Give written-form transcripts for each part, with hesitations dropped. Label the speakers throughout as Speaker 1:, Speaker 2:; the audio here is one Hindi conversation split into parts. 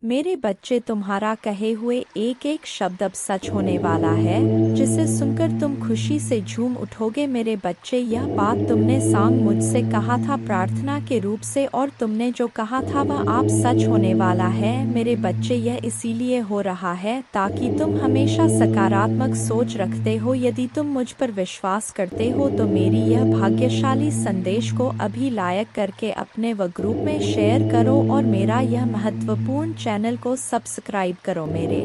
Speaker 1: मेरे बच्चे, तुम्हारा कहे हुए एक एक शब्द अब सच होने वाला है, जिसे सुनकर तुम खुशी से झूम उठोगे। मेरे बच्चे, यह बात तुमने सांग मुझसे कहा था प्रार्थना के रूप से, और तुमने जो कहा था वह आप सच होने वाला है। मेरे बच्चे, यह इसीलिए हो रहा है ताकि तुम हमेशा सकारात्मक सोच रखते हो। यदि तुम मुझ पर विश्वास करते हो तो मेरी यह भाग्यशाली संदेश को अभी लाइक करके अपने व ग्रुप में शेयर करो और मेरा यह महत्वपूर्ण चैनल को सब्सक्राइब करो। मेरे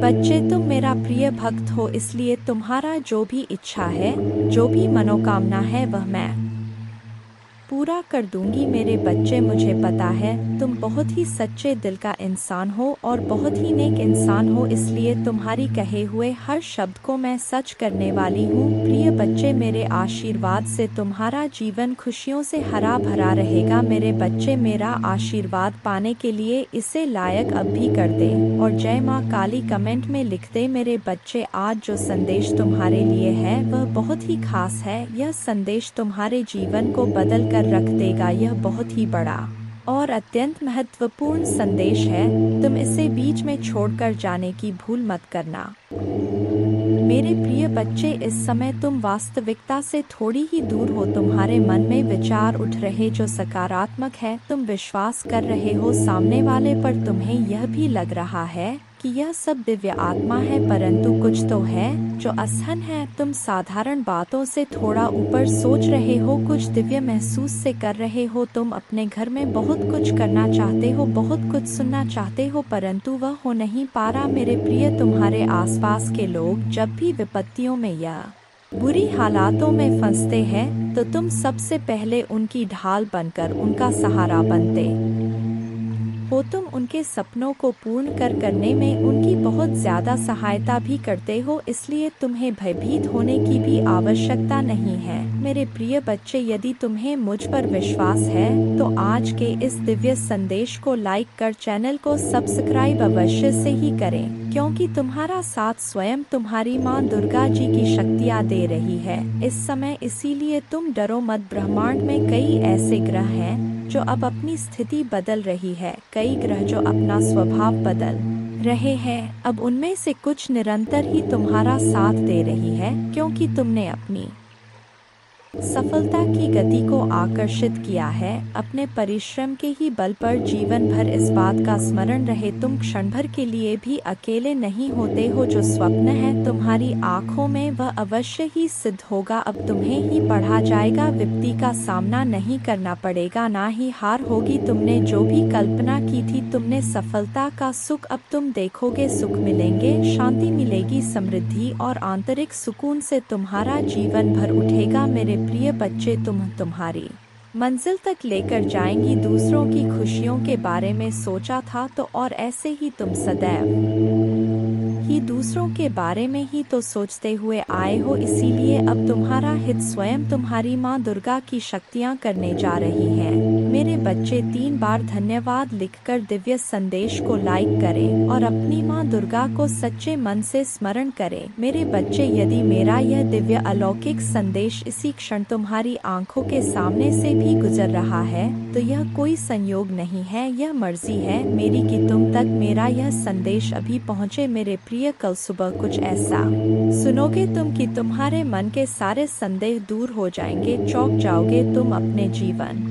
Speaker 1: बच्चे, तुम मेरा प्रिय भक्त हो, इसलिए तुम्हारा जो भी इच्छा है, जो भी मनोकामना है, वह मैं पूरा कर दूंगी। मेरे बच्चे, मुझे पता है तुम बहुत ही सच्चे दिल का इंसान हो और बहुत ही नेक इंसान हो, इसलिए तुम्हारी कहे हुए हर शब्द को मैं सच करने वाली हूँ। प्रिय बच्चे, मेरे आशीर्वाद से तुम्हारा जीवन खुशियों से हरा भरा रहेगा। मेरे बच्चे, मेरा आशीर्वाद पाने के लिए इसे लायक अब भी कर दे और जय माँ काली कमेंट में लिख दे। मेरे बच्चे, आज जो संदेश तुम्हारे लिए है वह बहुत ही खास है। यह संदेश तुम्हारे जीवन को बदल कर रख देगा। यह बहुत ही बड़ा और अत्यंत महत्वपूर्ण संदेश है। तुम इसे बीच में छोड़कर जाने की भूल मत करना। मेरे प्रिय बच्चे, इस समय तुम वास्तविकता से थोड़ी ही दूर हो। तुम्हारे मन में विचार उठ रहे जो सकारात्मक है। तुम विश्वास कर रहे हो सामने वाले पर। तुम्हें यह भी लग रहा है कि यह सब दिव्य आत्मा है, परंतु कुछ तो है जो असहन है। तुम साधारण बातों से थोड़ा ऊपर सोच रहे हो, कुछ दिव्य महसूस से कर रहे हो। तुम अपने घर में बहुत कुछ करना चाहते हो, बहुत कुछ सुनना चाहते हो, परंतु वह हो नहीं पा रहा। मेरे प्रिय, तुम्हारे आसपास के लोग जब भी विपत्तियों में या बुरी हालातों में फंसते हैं तो तुम सबसे पहले उनकी ढाल बनकर उनका सहारा बनते हो। तुम उनके सपनों को पूर्ण करने में उनकी बहुत ज्यादा सहायता भी करते हो, इसलिए तुम्हें भयभीत होने की भी आवश्यकता नहीं है। मेरे प्रिय बच्चे, यदि तुम्हें मुझ पर विश्वास है तो आज के इस दिव्य संदेश को लाइक कर चैनल को सब्सक्राइब अवश्य से ही करें, क्योंकि तुम्हारा साथ स्वयं तुम्हारी माँ दुर्गा जी की शक्तियाँ दे रही है इस समय। इसीलिए तुम डरो मत। ब्रह्मांड में कई ऐसे ग्रह हैं जो अब अपनी स्थिति बदल रही है, कई ग्रह जो अपना स्वभाव बदल रहे हैं। अब उनमें से कुछ निरंतर ही तुम्हारा साथ दे रही है, क्योंकि तुमने अपनी सफलता की गति को आकर्षित किया है। अपने परिश्रम के ही बल पर जीवन भर इस बात का स्मरण रहे, तुम क्षण भर के लिए भी अकेले नहीं होते हो। जो स्वप्न है तुम्हारी आंखों में वह अवश्य ही सिद्ध होगा। अब तुम्हें ही पढ़ा जाएगा, विपत्ति का सामना नहीं करना पड़ेगा, ना ही हार होगी। तुमने जो भी कल्पना की थी, तुमने सफलता का सुख अब तुम देखोगे। सुख मिलेंगे, शांति मिलेगी, समृद्धि और आंतरिक सुकून से तुम्हारा जीवन भर उठेगा। मेरे प्रिय बच्चे, तुम्हारी मंजिल तक लेकर जाएंगी। दूसरों की खुशियों के बारे में सोचा था तो और ऐसे ही तुम सदैव ही दूसरों के बारे में ही तो सोचते हुए आए हो, इसीलिए अब तुम्हारा हित स्वयं तुम्हारी माँ दुर्गा की शक्तियाँ करने जा रही हैं। मेरे बच्चे, 3 बार धन्यवाद लिखकर दिव्य संदेश को लाइक करें और अपनी माँ दुर्गा को सच्चे मन से स्मरण करें। मेरे बच्चे, यदि मेरा यह दिव्य अलौकिक संदेश इसी क्षण तुम्हारी आंखों के सामने से भी गुजर रहा है तो यह कोई संयोग नहीं है, यह मर्जी है मेरी कि तुम तक मेरा यह संदेश अभी पहुँचे। मेरे प्रिय, कल सुबह कुछ ऐसा सुनोगे तुम कि तुम्हारे मन के सारे संदेह दूर हो जाएंगे, चौंक जाओगे तुम। अपने जीवन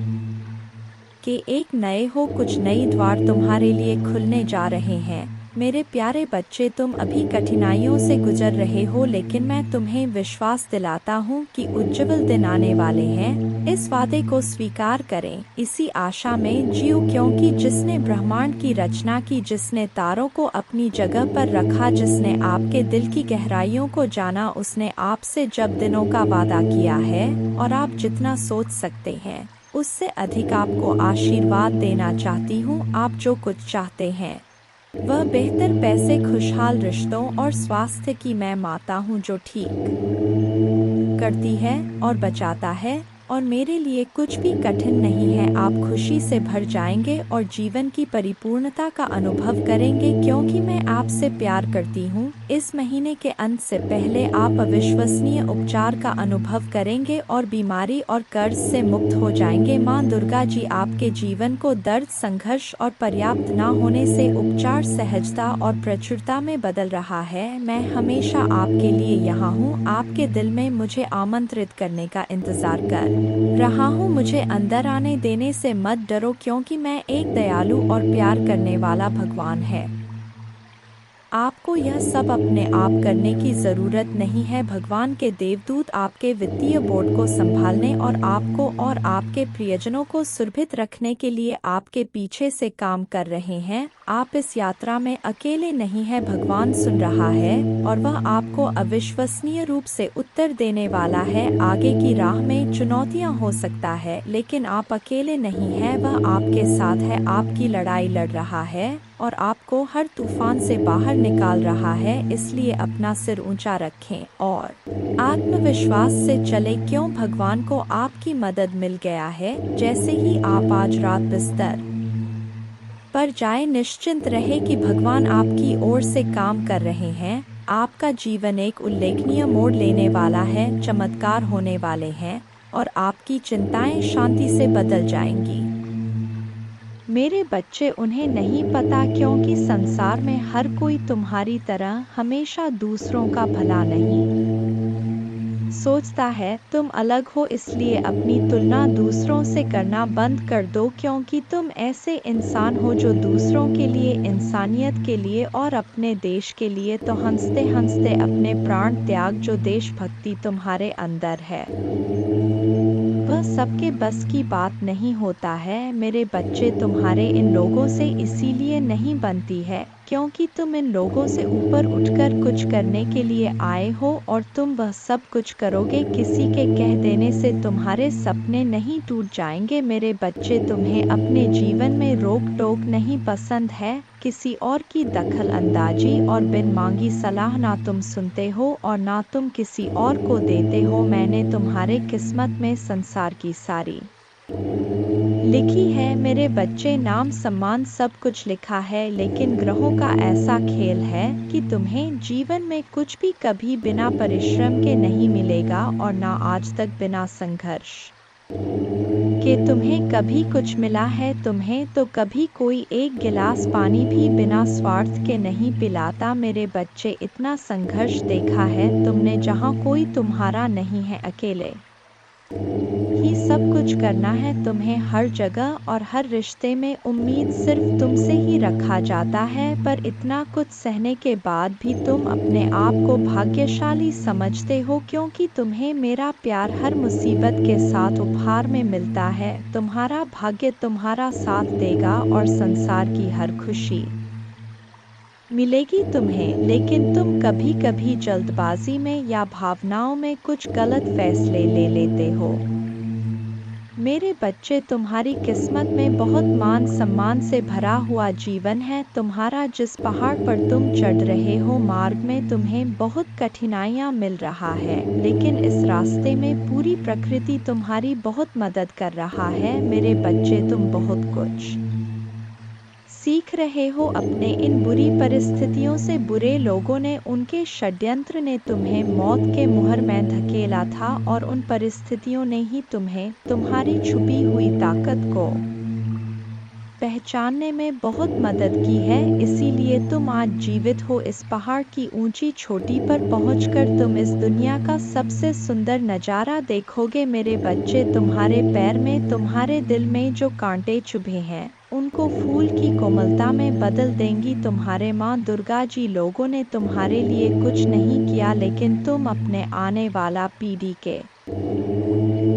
Speaker 1: के एक नए हो, कुछ नई द्वार तुम्हारे लिए खुलने जा रहे हैं। मेरे प्यारे बच्चे, तुम अभी कठिनाइयों से गुजर रहे हो, लेकिन मैं तुम्हें विश्वास दिलाता हूँ कि उज्जवल दिन आने वाले हैं। इस वादे को स्वीकार करें, इसी आशा में जियो, क्योंकि जिसने ब्रह्मांड की रचना की, जिसने तारों को अपनी जगह पर रखा, जिसने आपके दिल की गहराइयों को जाना, उसने आपसे जब दिनों का वादा किया है और आप जितना सोच सकते हैं उससे अधिक आपको आशीर्वाद देना चाहती हूँ। आप जो कुछ चाहते हैं वह बेहतर पैसे, खुशहाल रिश्तों और स्वास्थ्य की मैं माता हूँ, जो ठीक करती है और बचाता है और मेरे लिए कुछ भी कठिन नहीं है। आप खुशी से भर जाएंगे और जीवन की परिपूर्णता का अनुभव करेंगे क्योंकि मैं आपसे प्यार करती हूँ। इस महीने के अंत से पहले आप अविश्वसनीय उपचार का अनुभव करेंगे और बीमारी और कर्ज से मुक्त हो जाएंगे। माँ दुर्गा जी आपके जीवन को दर्द, संघर्ष और पर्याप्त न होने से उपचार, सहजता और प्रचुरता में बदल रहा है। मैं हमेशा आपके लिए यहाँ हूँ, आपके दिल में मुझे आमंत्रित करने का इंतजार कर रहा हूँ। मुझे अंदर आने देने से मत डरो क्योंकि मैं एक दयालु और प्यार करने वाला भगवान है। आपको यह सब अपने आप करने की ज़रूरत नहीं है। भगवान के देवदूत आपके वित्तीय बोर्ड को संभालने और आपको और आपके प्रियजनों को सुरक्षित रखने के लिए आपके पीछे से काम कर रहे हैं। आप इस यात्रा में अकेले नहीं हैं। भगवान सुन रहा है और वह आपको अविश्वसनीय रूप से उत्तर देने वाला है। आगे की राह में चुनौतियां हो सकता है, लेकिन आप अकेले नहीं हैं। वह आपके साथ है, आपकी लड़ाई लड़ रहा है और आपको हर तूफान से बाहर निकाल रहा है। इसलिए अपना सिर ऊंचा रखें और आत्मविश्वास से चले क्यों भगवान को आपकी मदद मिल गया है। जैसे ही आप आज रात बिस्तर पर जाए, निश्चिंत रहे कि भगवान आपकी ओर से काम कर रहे हैं। आपका जीवन एक उल्लेखनीय मोड़ लेने वाला है, चमत्कार होने वाले हैं और आपकी चिंताएं शांति से बदल जाएंगी। मेरे बच्चे, उन्हें नहीं पता क्योंकि संसार में हर कोई तुम्हारी तरह हमेशा दूसरों का भला नहीं सोचता है। तुम अलग हो, इसलिए अपनी तुलना दूसरों से करना बंद कर दो क्योंकि तुम ऐसे इंसान हो जो दूसरों के लिए, इंसानियत के लिए और अपने देश के लिए तो हंसते हंसते अपने प्राण त्याग। जो देशभक्ति तुम्हारे अंदर है वह सबके बस की बात नहीं होता है। मेरे बच्चे, तुम्हारे इन लोगों से इसीलिए नहीं बनती है क्योंकि तुम इन लोगों से ऊपर उठकर कुछ करने के लिए आए हो और तुम वह सब कुछ करोगे। किसी के कह देने से तुम्हारे सपने नहीं टूट जाएंगे। मेरे बच्चे, तुम्हें अपने जीवन में रोक टोक नहीं पसंद है, किसी और की दखल अंदाजी और बिन मांगी सलाह ना तुम सुनते हो और ना तुम किसी और को देते हो। मैंने तुम्हारे किस्मत में संसार की सारी लिखी है मेरे बच्चे, नाम सम्मान सब कुछ लिखा है, लेकिन ग्रहों का ऐसा खेल है कि तुम्हें जीवन में कुछ भी कभी बिना परिश्रम के नहीं मिलेगा और ना आज तक बिना संघर्ष के तुम्हें कभी कुछ मिला है। तुम्हें तो कभी कोई एक गिलास पानी भी बिना स्वार्थ के नहीं पिलाता। मेरे बच्चे, इतना संघर्ष देखा है तुमने जहाँ कोई तुम्हारा नहीं है, अकेले ही सब कुछ करना है तुम्हें। हर जगह और हर रिश्ते में उम्मीद सिर्फ तुमसे ही रखा जाता है, पर इतना कुछ सहने के बाद भी तुम अपने आप को भाग्यशाली समझते हो क्योंकि तुम्हें मेरा प्यार हर मुसीबत के साथ उपहार में मिलता है। तुम्हारा भाग्य तुम्हारा साथ देगा और संसार की हर खुशी मिलेगी तुम्हें, लेकिन तुम कभी कभी जल्दबाजी में या भावनाओं में कुछ गलत फैसले ले लेते हो। मेरे बच्चे, तुम्हारी किस्मत में बहुत मान सम्मान से भरा हुआ जीवन है। तुम्हारा जिस पहाड़ पर तुम चढ़ रहे हो, मार्ग में तुम्हें बहुत कठिनाइयाँ मिल रहा है, लेकिन इस रास्ते में पूरी प्रकृति तुम्हारी बहुत मदद कर रहा है। मेरे बच्चे, तुम बहुत कुछ सीख रहे हो अपने इन बुरी परिस्थितियों से। बुरे लोगों ने, उनके षड्यंत्र ने तुम्हें मौत के मुहर में धकेला था और उन परिस्थितियों ने ही तुम्हें तुम्हारी छुपी हुई ताकत को पहचानने में बहुत मदद की है। इसीलिए तुम आज जीवित हो। इस पहाड़ की ऊंची चोटी पर पहुंचकर तुम इस दुनिया का सबसे सुंदर नज़ारा देखोगे। मेरे बच्चे, तुम्हारे पैर में, तुम्हारे दिल में जो कांटे चुभे हैं, उनको फूल की कोमलता में बदल देंगी तुम्हारे माँ दुर्गा जी। लोगों ने तुम्हारे लिए कुछ नहीं किया, लेकिन तुम अपने आने वाला पीढ़ी के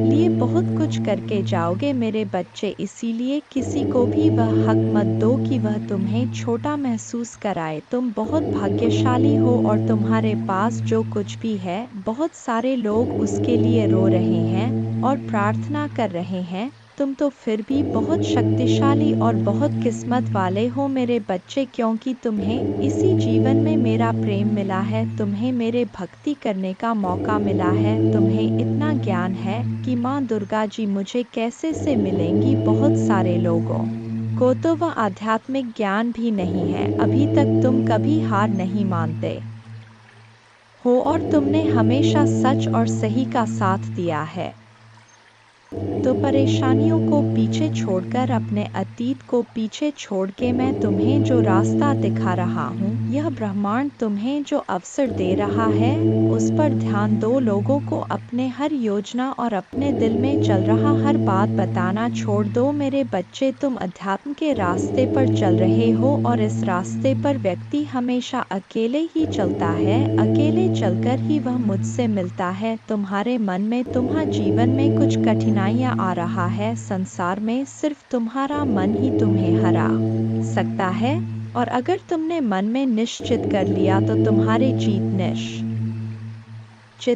Speaker 1: लिए बहुत कुछ करके जाओगे मेरे बच्चे। इसीलिए किसी को भी वह हक मत दो कि वह तुम्हें छोटा महसूस कराए। तुम बहुत भाग्यशाली हो और तुम्हारे पास जो कुछ भी है, बहुत सारे लोग उसके लिए रो रहे हैं और प्रार्थना कर रहे हैं, तुम तो फिर भी बहुत शक्तिशाली और बहुत किस्मत वाले हो मेरे बच्चे, क्योंकि तुम्हें इसी जीवन में मेरा प्रेम मिला है, तुम्हें मेरे भक्ति करने का मौका मिला है, तुम्हें इतना ज्ञान है कि माँ दुर्गा जी मुझे कैसे से मिलेंगी। बहुत सारे लोगों को तो वह आध्यात्मिक ज्ञान भी नहीं है, अभी तक तुम कभी हार नहीं मानते हो और तुमने हमेशा सच और सही का साथ दिया है। तो परेशानियों को पीछे छोड़कर, अपने अतीत को पीछे छोड़ के मैं तुम्हें जो रास्ता दिखा रहा हूँ, यह ब्रह्मांड तुम्हें जो अवसर दे रहा है, उस पर ध्यान दो। लोगों को अपने हर योजना और अपने दिल में चल रहा हर बात बताना छोड़ दो मेरे बच्चे। तुम अध्यात्म के रास्ते पर चल रहे हो और इस रास्ते पर व्यक्ति हमेशा अकेले ही चलता है, अकेले चलकर ही वह मुझसे मिलता है। तुम्हारे मन में, तुम्हारे जीवन में कुछ कठिनाइयाँ आ रहा है, संसार में सिर्फ तुम्हारा मन ही तुम्हें हरा सकता है, और अगर तुमने मन में निश्चित कर लिया तो तुम्हारी जीत निश्चित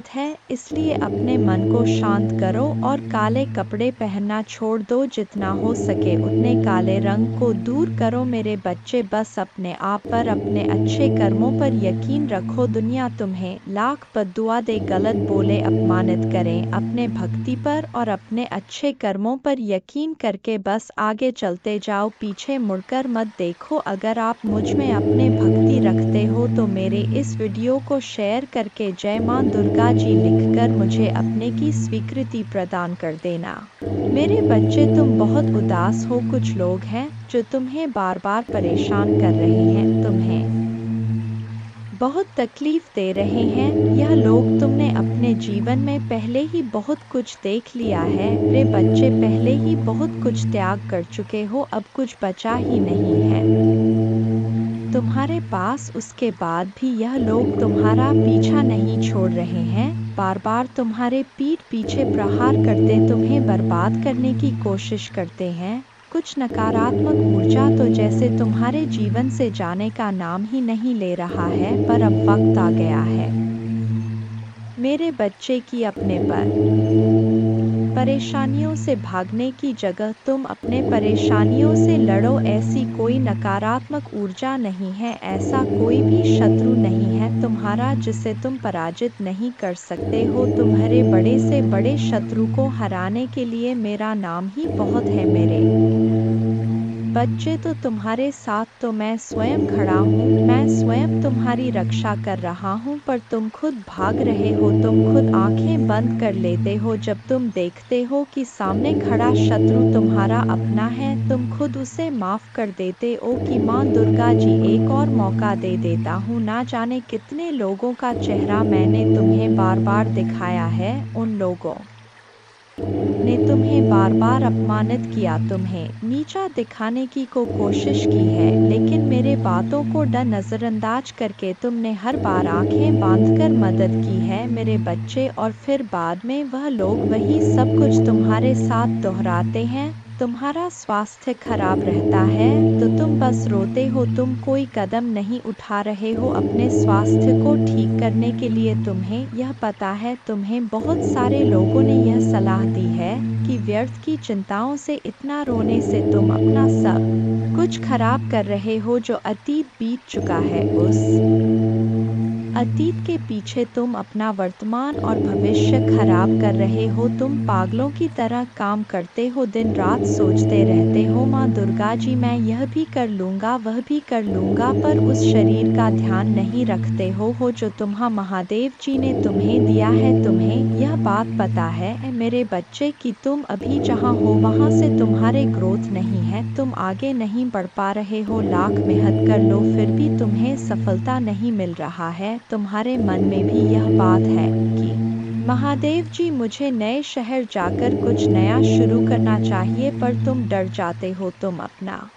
Speaker 1: है। इसलिए अपने मन को शांत करो और काले कपड़े पहनना छोड़ दो, जितना हो सके उतने काले रंग को दूर करो मेरे बच्चे। बस अपने आप पर, अपने अच्छे कर्मों पर यकीन रखो। दुनिया तुम्हें लाख बद्दुआ दे, गलत बोले, अपमानित करें, अपने भक्ति पर और अपने अच्छे कर्मों पर यकीन करके बस आगे चलते जाओ, पीछे मुड़कर मत देखो। अगर आप मुझ में अपने भक्ति रखते हो तो मेरे इस वीडियो को शेयर करके जय माँ दुर्गा जी लिखकर मुझे अपने की स्वीकृति प्रदान कर देना। मेरे बच्चे तुम बहुत उदास हो, कुछ लोग हैं जो तुम्हें बार बार परेशान कर रहे हैं, तुम्हें बहुत तकलीफ दे रहे हैं। यह लोग तुमने अपने जीवन में पहले ही बहुत कुछ देख लिया है मेरे बच्चे, पहले ही बहुत कुछ त्याग कर चुके हो, अब कुछ बचा ही नहीं है तुम्हारे पास। उसके बाद भी यह लोग तुम्हारा पीछा नहीं छोड़ रहे हैं, बार बार तुम्हारे पीठ पीछे प्रहार करते तुम्हें बर्बाद करने की कोशिश करते हैं। कुछ नकारात्मक ऊर्जा तो जैसे तुम्हारे जीवन से जाने का नाम ही नहीं ले रहा है, पर अब वक्त आ गया है मेरे बच्चे की अपने पर परेशानियों से भागने की जगह तुम अपने परेशानियों से लड़ो। ऐसी कोई नकारात्मक ऊर्जा नहीं है, ऐसा कोई भी शत्रु नहीं है तुम्हारा जिसे तुम पराजित नहीं कर सकते हो। तुम्हारे बड़े से बड़े शत्रु को हराने के लिए मेरा नाम ही बहुत है मेरे बच्चे। तो तुम्हारे साथ तो मैं स्वयं खड़ा हूँ, मैं स्वयं तुम्हारी रक्षा कर रहा हूँ, पर तुम खुद भाग रहे हो, तुम खुद आंखें बंद कर लेते हो जब तुम देखते हो कि सामने खड़ा शत्रु तुम्हारा अपना है। तुम खुद उसे माफ कर देते हो कि माँ दुर्गा जी एक और मौका दे देता हूँ। ना जाने कितने लोगों का चेहरा मैंने तुम्हें बार बार दिखाया है, उन लोगों ने तुम्हें बार बार अपमानित किया, तुम्हें नीचा दिखाने की कोशिश की है, लेकिन मेरे बातों को नजरअंदाज करके तुमने हर बार आंखें बांधकर मदद की है मेरे बच्चे। और फिर बाद में वह लोग वही सब कुछ तुम्हारे साथ दोहराते हैं। तुम्हारा स्वास्थ्य खराब रहता है तो तुम बस रोते हो, तुम कोई कदम नहीं उठा रहे हो अपने स्वास्थ्य को ठीक करने के लिए। तुम्हें यह पता है, तुम्हें बहुत सारे लोगों ने यह सलाह दी है कि व्यर्थ की चिंताओं से, इतना रोने से तुम अपना सब कुछ खराब कर रहे हो। जो अतीत बीत चुका है, उस अतीत के पीछे तुम अपना वर्तमान और भविष्य खराब कर रहे हो। तुम पागलों की तरह काम करते हो, दिन रात सोचते रहते हो माँ दुर्गा जी मैं यह भी कर लूँगा, वह भी कर लूँगा, पर उस शरीर का ध्यान नहीं रखते हो जो तुम्हारा महादेव जी ने तुम्हें दिया है। तुम्हें यह बात पता है मेरे बच्चे कि तुम अभी जहाँ हो वहाँ से तुम्हारे ग्रोथ नहीं है, तुम आगे नहीं बढ़ पा रहे हो। लाख मेहनत कर लो फिर भी तुम्हें सफलता नहीं मिल रहा है। तुम्हारे मन में भी यह बात है कि महादेव जी मुझे नए शहर जाकर कुछ नया शुरू करना चाहिए, पर तुम डर जाते हो, तुम अपना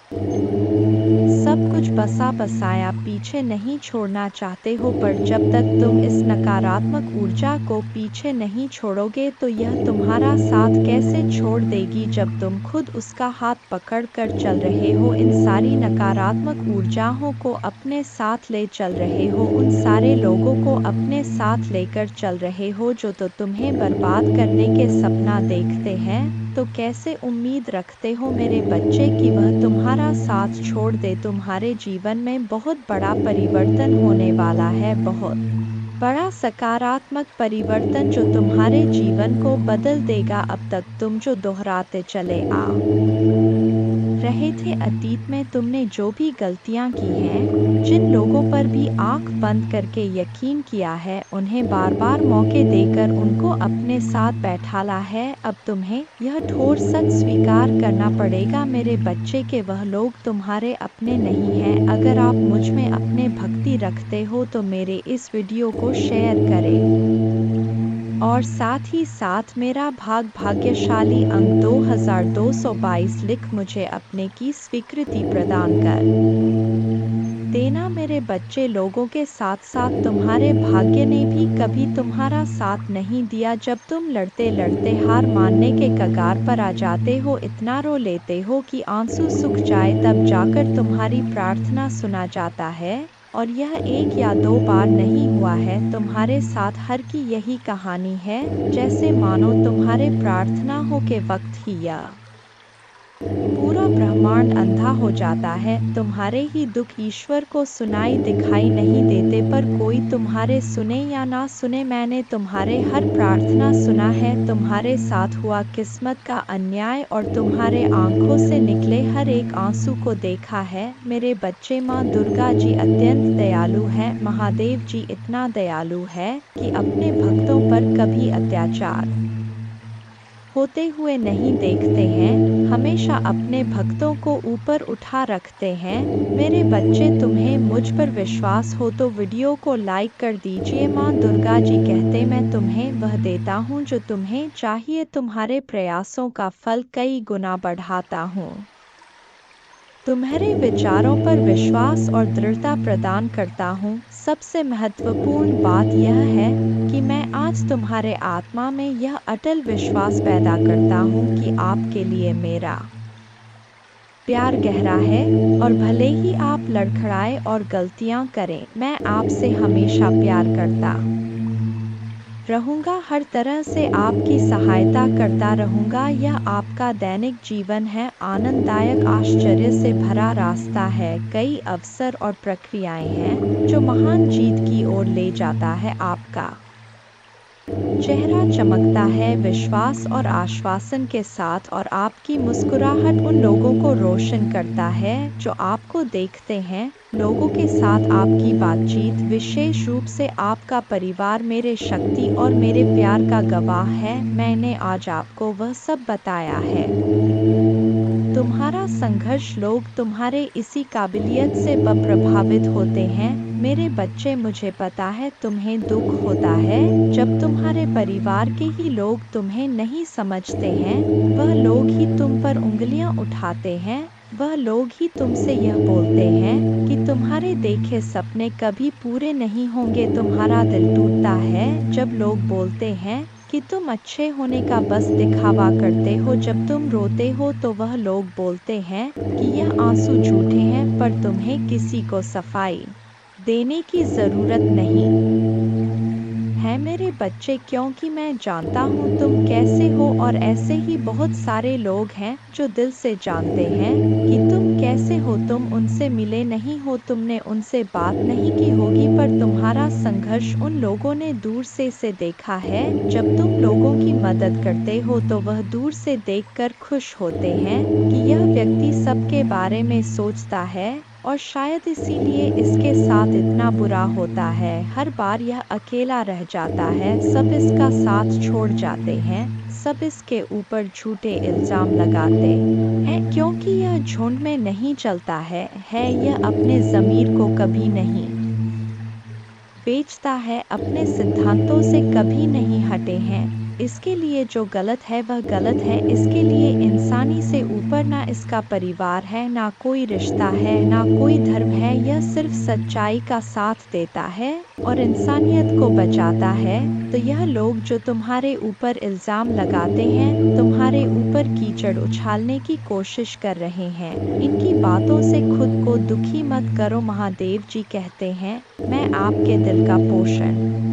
Speaker 1: सब कुछ बसा बसाया पीछे नहीं छोड़ना चाहते हो। पर जब तक तुम इस नकारात्मक ऊर्जा को पीछे नहीं छोड़ोगे तो यह तुम्हारा साथ कैसे छोड़ देगी, जब तुम खुद उसका हाथ पकड़ कर चल रहे हो। इन सारी नकारात्मक ऊर्जाओं को अपने साथ ले चल रहे हो, उन सारे लोगों को अपने साथ लेकर चल रहे हो जो तो तुम्हें बर्बाद करने के सपना देखते हैं। तो कैसे उम्मीद रखते हो मेरे बच्चे कि वह तुम्हारा साथ छोड़ दे। तुम्हारे जीवन में बहुत बड़ा परिवर्तन होने वाला है, बहुत बड़ा सकारात्मक परिवर्तन जो तुम्हारे जीवन को बदल देगा। अब तक तुम जो दोहराते चले आ रहे थे, अतीत में तुमने जो भी गलतियां की हैं, जिन लोगों पर भी आंख बंद करके यकीन किया है, उन्हें बार बार मौके देकर उनको अपने साथ बैठाला है। अब तुम्हें यह ठोस सच स्वीकार करना पड़ेगा मेरे बच्चे के वह लोग तुम्हारे अपने नहीं हैं। अगर आप मुझ में अपने भक्ति रखते हो तो मेरे इस वीडियो को शेयर करें और साथ ही साथ मेरा भाग्यशाली अंक 2222 लिख मुझे अपने की स्वीकृति प्रदान कर देना मेरे बच्चे। लोगों के साथ साथ तुम्हारे भाग्य ने भी कभी तुम्हारा साथ नहीं दिया। जब तुम लड़ते लड़ते हार मानने के कगार पर आ जाते हो, इतना रो लेते हो कि आंसू सूख जाए, तब जाकर तुम्हारी प्रार्थना सुना जाता है। और यह एक या दो बार नहीं हुआ है, तुम्हारे साथ हर की यही कहानी है। जैसे मानो तुम्हारे प्रार्थना हो के वक्त ही यह पूरा ब्रह्मांड अंधा हो जाता है। तुम्हारे ही दुख ईश्वर को सुनाई दिखाई नहीं देते, पर कोई तुम्हारे सुने या ना सुने, मैंने तुम्हारे हर प्रार्थना सुना है। तुम्हारे साथ हुआ किस्मत का अन्याय और तुम्हारे आंखों से निकले हर एक आंसू को देखा है मेरे बच्चे। माँ दुर्गा जी अत्यंत दयालु है, महादेव जी इतना दयालु है कि अपने भक्तों पर कभी अत्याचार होते हुए नहीं देखते हैं, हमेशा अपने भक्तों को ऊपर उठा रखते हैं। मेरे बच्चे, तुम्हें मुझ पर विश्वास हो तो वीडियो को लाइक कर दीजिए। माँ दुर्गा जी कहते, मैं तुम्हें वह देता हूँ जो तुम्हें चाहिए, तुम्हारे प्रयासों का फल कई गुना बढ़ाता हूँ। तुम्हारे विचारों पर विश्वास और दृढ़ता प्रदान करता हूँ। सबसे महत्वपूर्ण बात यह है कि मैं आज तुम्हारे आत्मा में यह अटल विश्वास पैदा करता हूँ कि आपके लिए मेरा प्यार गहरा है, और भले ही आप लड़खड़ाए और गलतियाँ करें, मैं आपसे हमेशा प्यार करता रहूंगा। हर तरह से आपकी सहायता करता रहूंगा। यह आपका दैनिक जीवन है, आनंददायक आश्चर्य से भरा रास्ता है। कई अवसर और प्रक्रियाएं हैं जो महान जीत की ओर ले जाता है। आपका चेहरा चमकता है विश्वास और आश्वासन के साथ, और आपकी मुस्कुराहट उन लोगों को रोशन करता है जो आपको देखते हैं। लोगों के साथ आपकी बातचीत, विशेष रूप से आपका परिवार, मेरे शक्ति और मेरे प्यार का गवाह है। मैंने आज आपको वह सब बताया है। तुम्हारा संघर्ष, लोग तुम्हारे इसी काबिलियत से प्रभावित होते हैं मेरे बच्चे। मुझे पता है तुम्हें दुख होता है जब तुम्हारे परिवार के ही लोग तुम्हें नहीं समझते हैं। वह लोग ही तुम पर उंगलियां उठाते हैं, वह लोग ही तुमसे यह बोलते हैं कि तुम्हारे देखे सपने कभी पूरे नहीं होंगे। तुम्हारा दिल टूटता है जब लोग बोलते हैं कि तुम अच्छे होने का बस दिखावा करते हो। जब तुम रोते हो तो वह लोग बोलते हैं कि यह आंसू झूठे हैं, पर तुम्हें किसी को सफाई देने की जरूरत नहीं है मेरे बच्चे, क्योंकि मैं जानता हूँ तुम कैसे हो। और ऐसे ही बहुत सारे लोग हैं जो दिल से जानते हैं कि तुम कैसे हो। तुम उनसे मिले नहीं हो, तुमने उनसे बात नहीं की होगी, पर तुम्हारा संघर्ष उन लोगों ने दूर से देखा है। जब तुम लोगों की मदद करते हो तो वह दूर से देखकर खुश होते हैं कि यह व्यक्ति सबके बारे में सोचता है, और शायद इसीलिए इसके साथ इतना बुरा होता है। हर बार यह अकेला रह जाता है, सब इसका साथ छोड़ जाते हैं, सब इसके ऊपर झूठे इल्जाम लगाते हैं, क्योंकि यह झुंड में नहीं चलता है। यह अपने ज़मीर को कभी नहीं बेचता है, अपने सिद्धांतों से कभी नहीं हटे हैं। इसके लिए जो गलत है वह गलत है। इसके लिए इंसानी से ऊपर ना इसका परिवार है, ना कोई रिश्ता है, ना कोई धर्म है। यह सिर्फ सच्चाई का साथ देता है और इंसानियत को बचाता है। तो यह लोग जो तुम्हारे ऊपर इल्ज़ाम लगाते हैं, तुम्हारे ऊपर कीचड़ उछालने की कोशिश कर रहे हैं, इनकी बातों से खुद को दुखी मत करो। महादेव जी कहते हैं, मैं आपके दिल का पोषण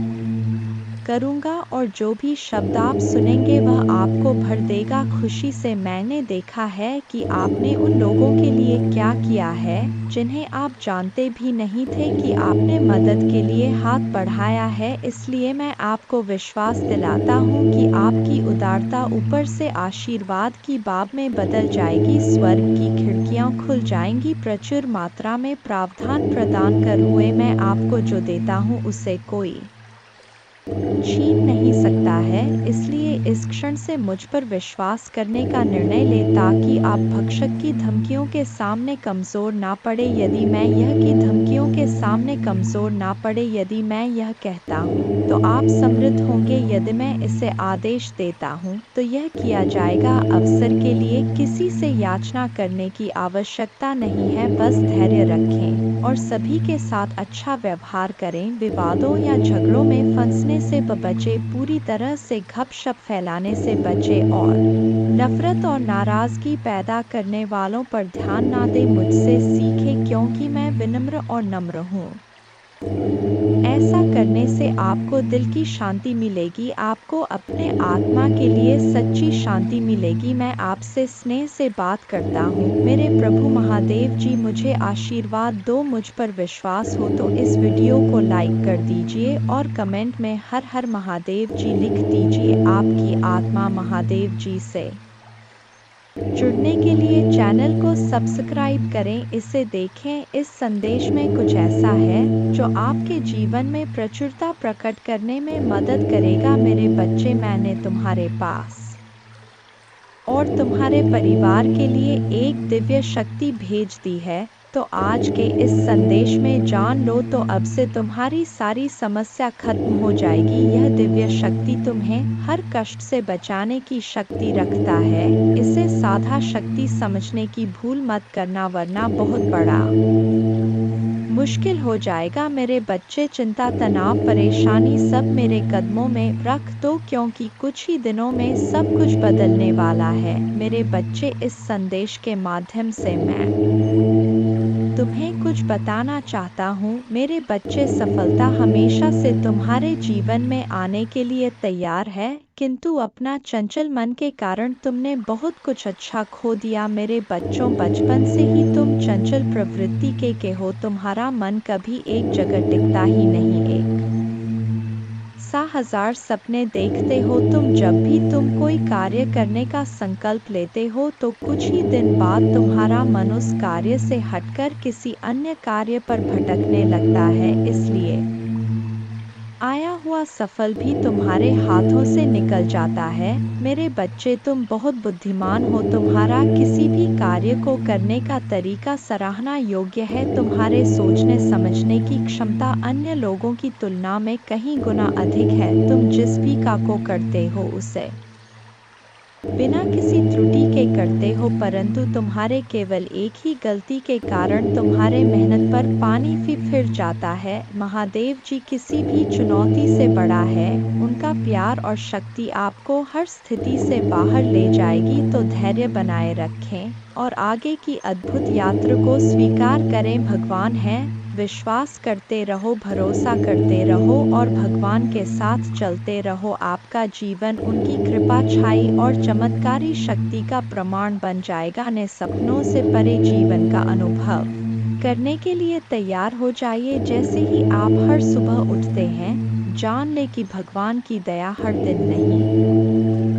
Speaker 1: करूँगा और जो भी शब्द आप सुनेंगे वह आपको भर देगा खुशी से। मैंने देखा है कि आपने उन लोगों के लिए क्या किया है जिन्हें आप जानते भी नहीं थे कि आपने मदद के लिए हाथ बढ़ाया है। इसलिए मैं आपको विश्वास दिलाता हूँ कि आपकी उदारता ऊपर से आशीर्वाद की बाब में बदल जाएगी। स्वर्ग की खिड़कियाँ खुल जाएंगी, प्रचुर मात्रा में प्रावधान प्रदान कर हुए मैं आपको जो देता हूँ उसे कोई छीन नहीं सकता है। इसलिए इस क्षण से मुझ पर विश्वास करने का निर्णय ले ताकि आप भक्षक की धमकियों के सामने कमज़ोर ना पड़े। यदि मैं यह की धमकियों के सामने कमज़ोर ना पड़े, यदि मैं यह कहता हूँ तो आप समृद्ध होंगे, यदि मैं इसे आदेश देता हूँ तो यह किया जाएगा। अवसर के लिए किसी से याचना करने की आवश्यकता नहीं है, बस धैर्य रखें और सभी के साथ अच्छा व्यवहार करें। विवादों या झगड़ों में फंसने से बचे, पूरी तरह से गपशप फैलाने से बचे और नफरत और नाराजगी पैदा करने वालों पर ध्यान ना दें। मुझसे सीखें क्योंकि मैं विनम्र और नम्र हूँ। ऐसा करने से आपको दिल की शांति मिलेगी, आपको अपने आत्मा के लिए सच्ची शांति मिलेगी। मैं आपसे स्नेह से बात करता हूँ। मेरे प्रभु महादेव जी मुझे आशीर्वाद दो। मुझ पर विश्वास हो तो इस वीडियो को लाइक कर दीजिए और कमेंट में हर हर महादेव जी लिख दीजिए। आपकी आत्मा महादेव जी से जुड़ने के लिए चैनल को सब्सक्राइब करें, इसे देखें। इस संदेश में कुछ ऐसा है जो आपके जीवन में प्रचुरता प्रकट करने में मदद करेगा। मेरे बच्चे, मैंने तुम्हारे पास और तुम्हारे परिवार के लिए एक दिव्य शक्ति भेज दी है, तो आज के इस संदेश में जान लो तो अब से तुम्हारी सारी समस्या खत्म हो जाएगी। यह दिव्य शक्ति तुम्हें हर कष्ट से बचाने की शक्ति रखता है। इसे साधा शक्ति समझने की भूल मत करना, वरना बहुत बड़ा मुश्किल हो जाएगा। मेरे बच्चे, चिंता, तनाव, परेशानी सब मेरे कदमों में रख दो, क्योंकि कुछ ही दिनों में सब कुछ बदलने वाला है। मेरे बच्चे, इस संदेश के माध्यम से मैं तुम्हें कुछ बताना चाहता हूँ। मेरे बच्चे, सफलता हमेशा से तुम्हारे जीवन में आने के लिए तैयार है, किंतु अपना चंचल मन के कारण तुमने बहुत कुछ अच्छा खो दिया। मेरे बच्चों, बचपन से ही तुम चंचल प्रवृत्ति के हो। तुम्हारा मन कभी एक जगह टिकता ही नहीं, एक सा हजार सपने देखते हो तुम। जब भी तुम कोई कार्य करने का संकल्प लेते हो तो कुछ ही दिन बाद तुम्हारा मन उस कार्य से हटकर किसी अन्य कार्य पर भटकने लगता है। इसलिए आया हुआ सफल भी तुम्हारे हाथों से निकल जाता है। मेरे बच्चे, तुम बहुत बुद्धिमान हो। तुम्हारा किसी भी कार्य को करने का तरीका सराहना योग्य है। तुम्हारे सोचने समझने की क्षमता अन्य लोगों की तुलना में कहीं गुना अधिक है। तुम जिस भी काम को करते हो उसे बिना किसी त्रुटि के करते हो, परंतु तुम्हारे केवल एक ही गलती के कारण तुम्हारे मेहनत पर पानी फिर जाता है। महादेव जी किसी भी चुनौती से बड़ा है। उनका प्यार और शक्ति आपको हर स्थिति से बाहर ले जाएगी। तो धैर्य बनाए रखें और आगे की अद्भुत यात्रा को स्वीकार करें। भगवान है, विश्वास करते रहो, भरोसा करते रहो और भगवान के साथ चलते रहो। आपका जीवन उनकी कृपा, छाई और चमत्कारी शक्ति का प्रमाण बन जाएगा। अपने सपनों से परे जीवन का अनुभव करने के लिए तैयार हो जाइए। जैसे ही आप हर सुबह उठते हैं, जान ले कि भगवान की दया हर दिन नहीं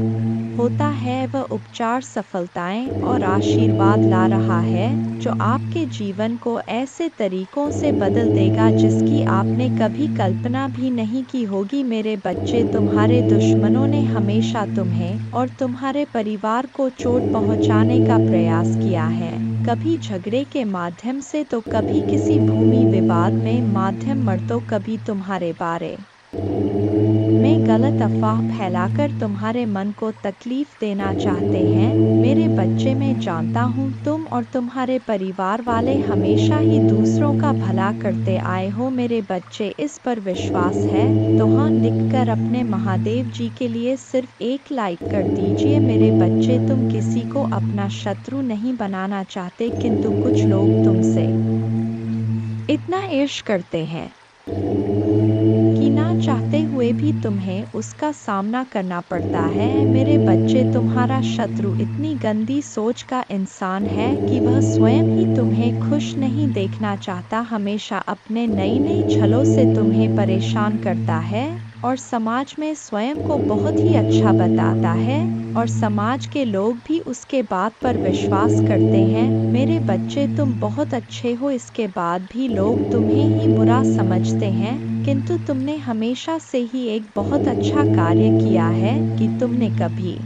Speaker 1: होता है, वह उपचार, सफलताएं और आशीर्वाद ला रहा है जो आपके जीवन को ऐसे तरीकों से बदल देगा जिसकी आपने कभी कल्पना भी नहीं की होगी। मेरे बच्चे, तुम्हारे दुश्मनों ने हमेशा तुम्हें और तुम्हारे परिवार को चोट पहुंचाने का प्रयास किया है, कभी झगड़े के माध्यम से तो कभी किसी भूमि विवाद में माध्यम मर, तो कभी तुम्हारे बारे में गलत अफवाह फैलाकर तुम्हारे मन को तकलीफ देना चाहते हैं। मेरे बच्चे, मैं जानता हूँ तुम और तुम्हारे परिवार वाले हमेशा ही दूसरों का भला करते आए हो। मेरे बच्चे, इस पर विश्वास है तो हाँ लिखकर अपने महादेव जी के लिए सिर्फ एक लाइक कर दीजिए। मेरे बच्चे, तुम किसी को अपना शत्रु नहीं बनाना चाहते, किंतु कुछ लोग तुमसे इतना ईर्ष्या करते हैं कि ना चाहते हुए हुए भी तुम्हें उसका सामना करना पड़ता है। मेरे बच्चे, तुम्हारा शत्रु इतनी गंदी सोच का इंसान है कि वह स्वयं ही तुम्हें खुश नहीं देखना चाहता, हमेशा अपने नई नई छलों से तुम्हें परेशान करता है और समाज में स्वयं को बहुत ही अच्छा बताता है और समाज के लोग भी उसके बात पर विश्वास करते हैं। मेरे बच्चे, तुम बहुत अच्छे हो, इसके बाद भी लोग तुम्हें ही बुरा समझते हैं, किंतु तुमने हमेशा से ही एक बहुत अच्छा कार्य किया है कि तुमने कभी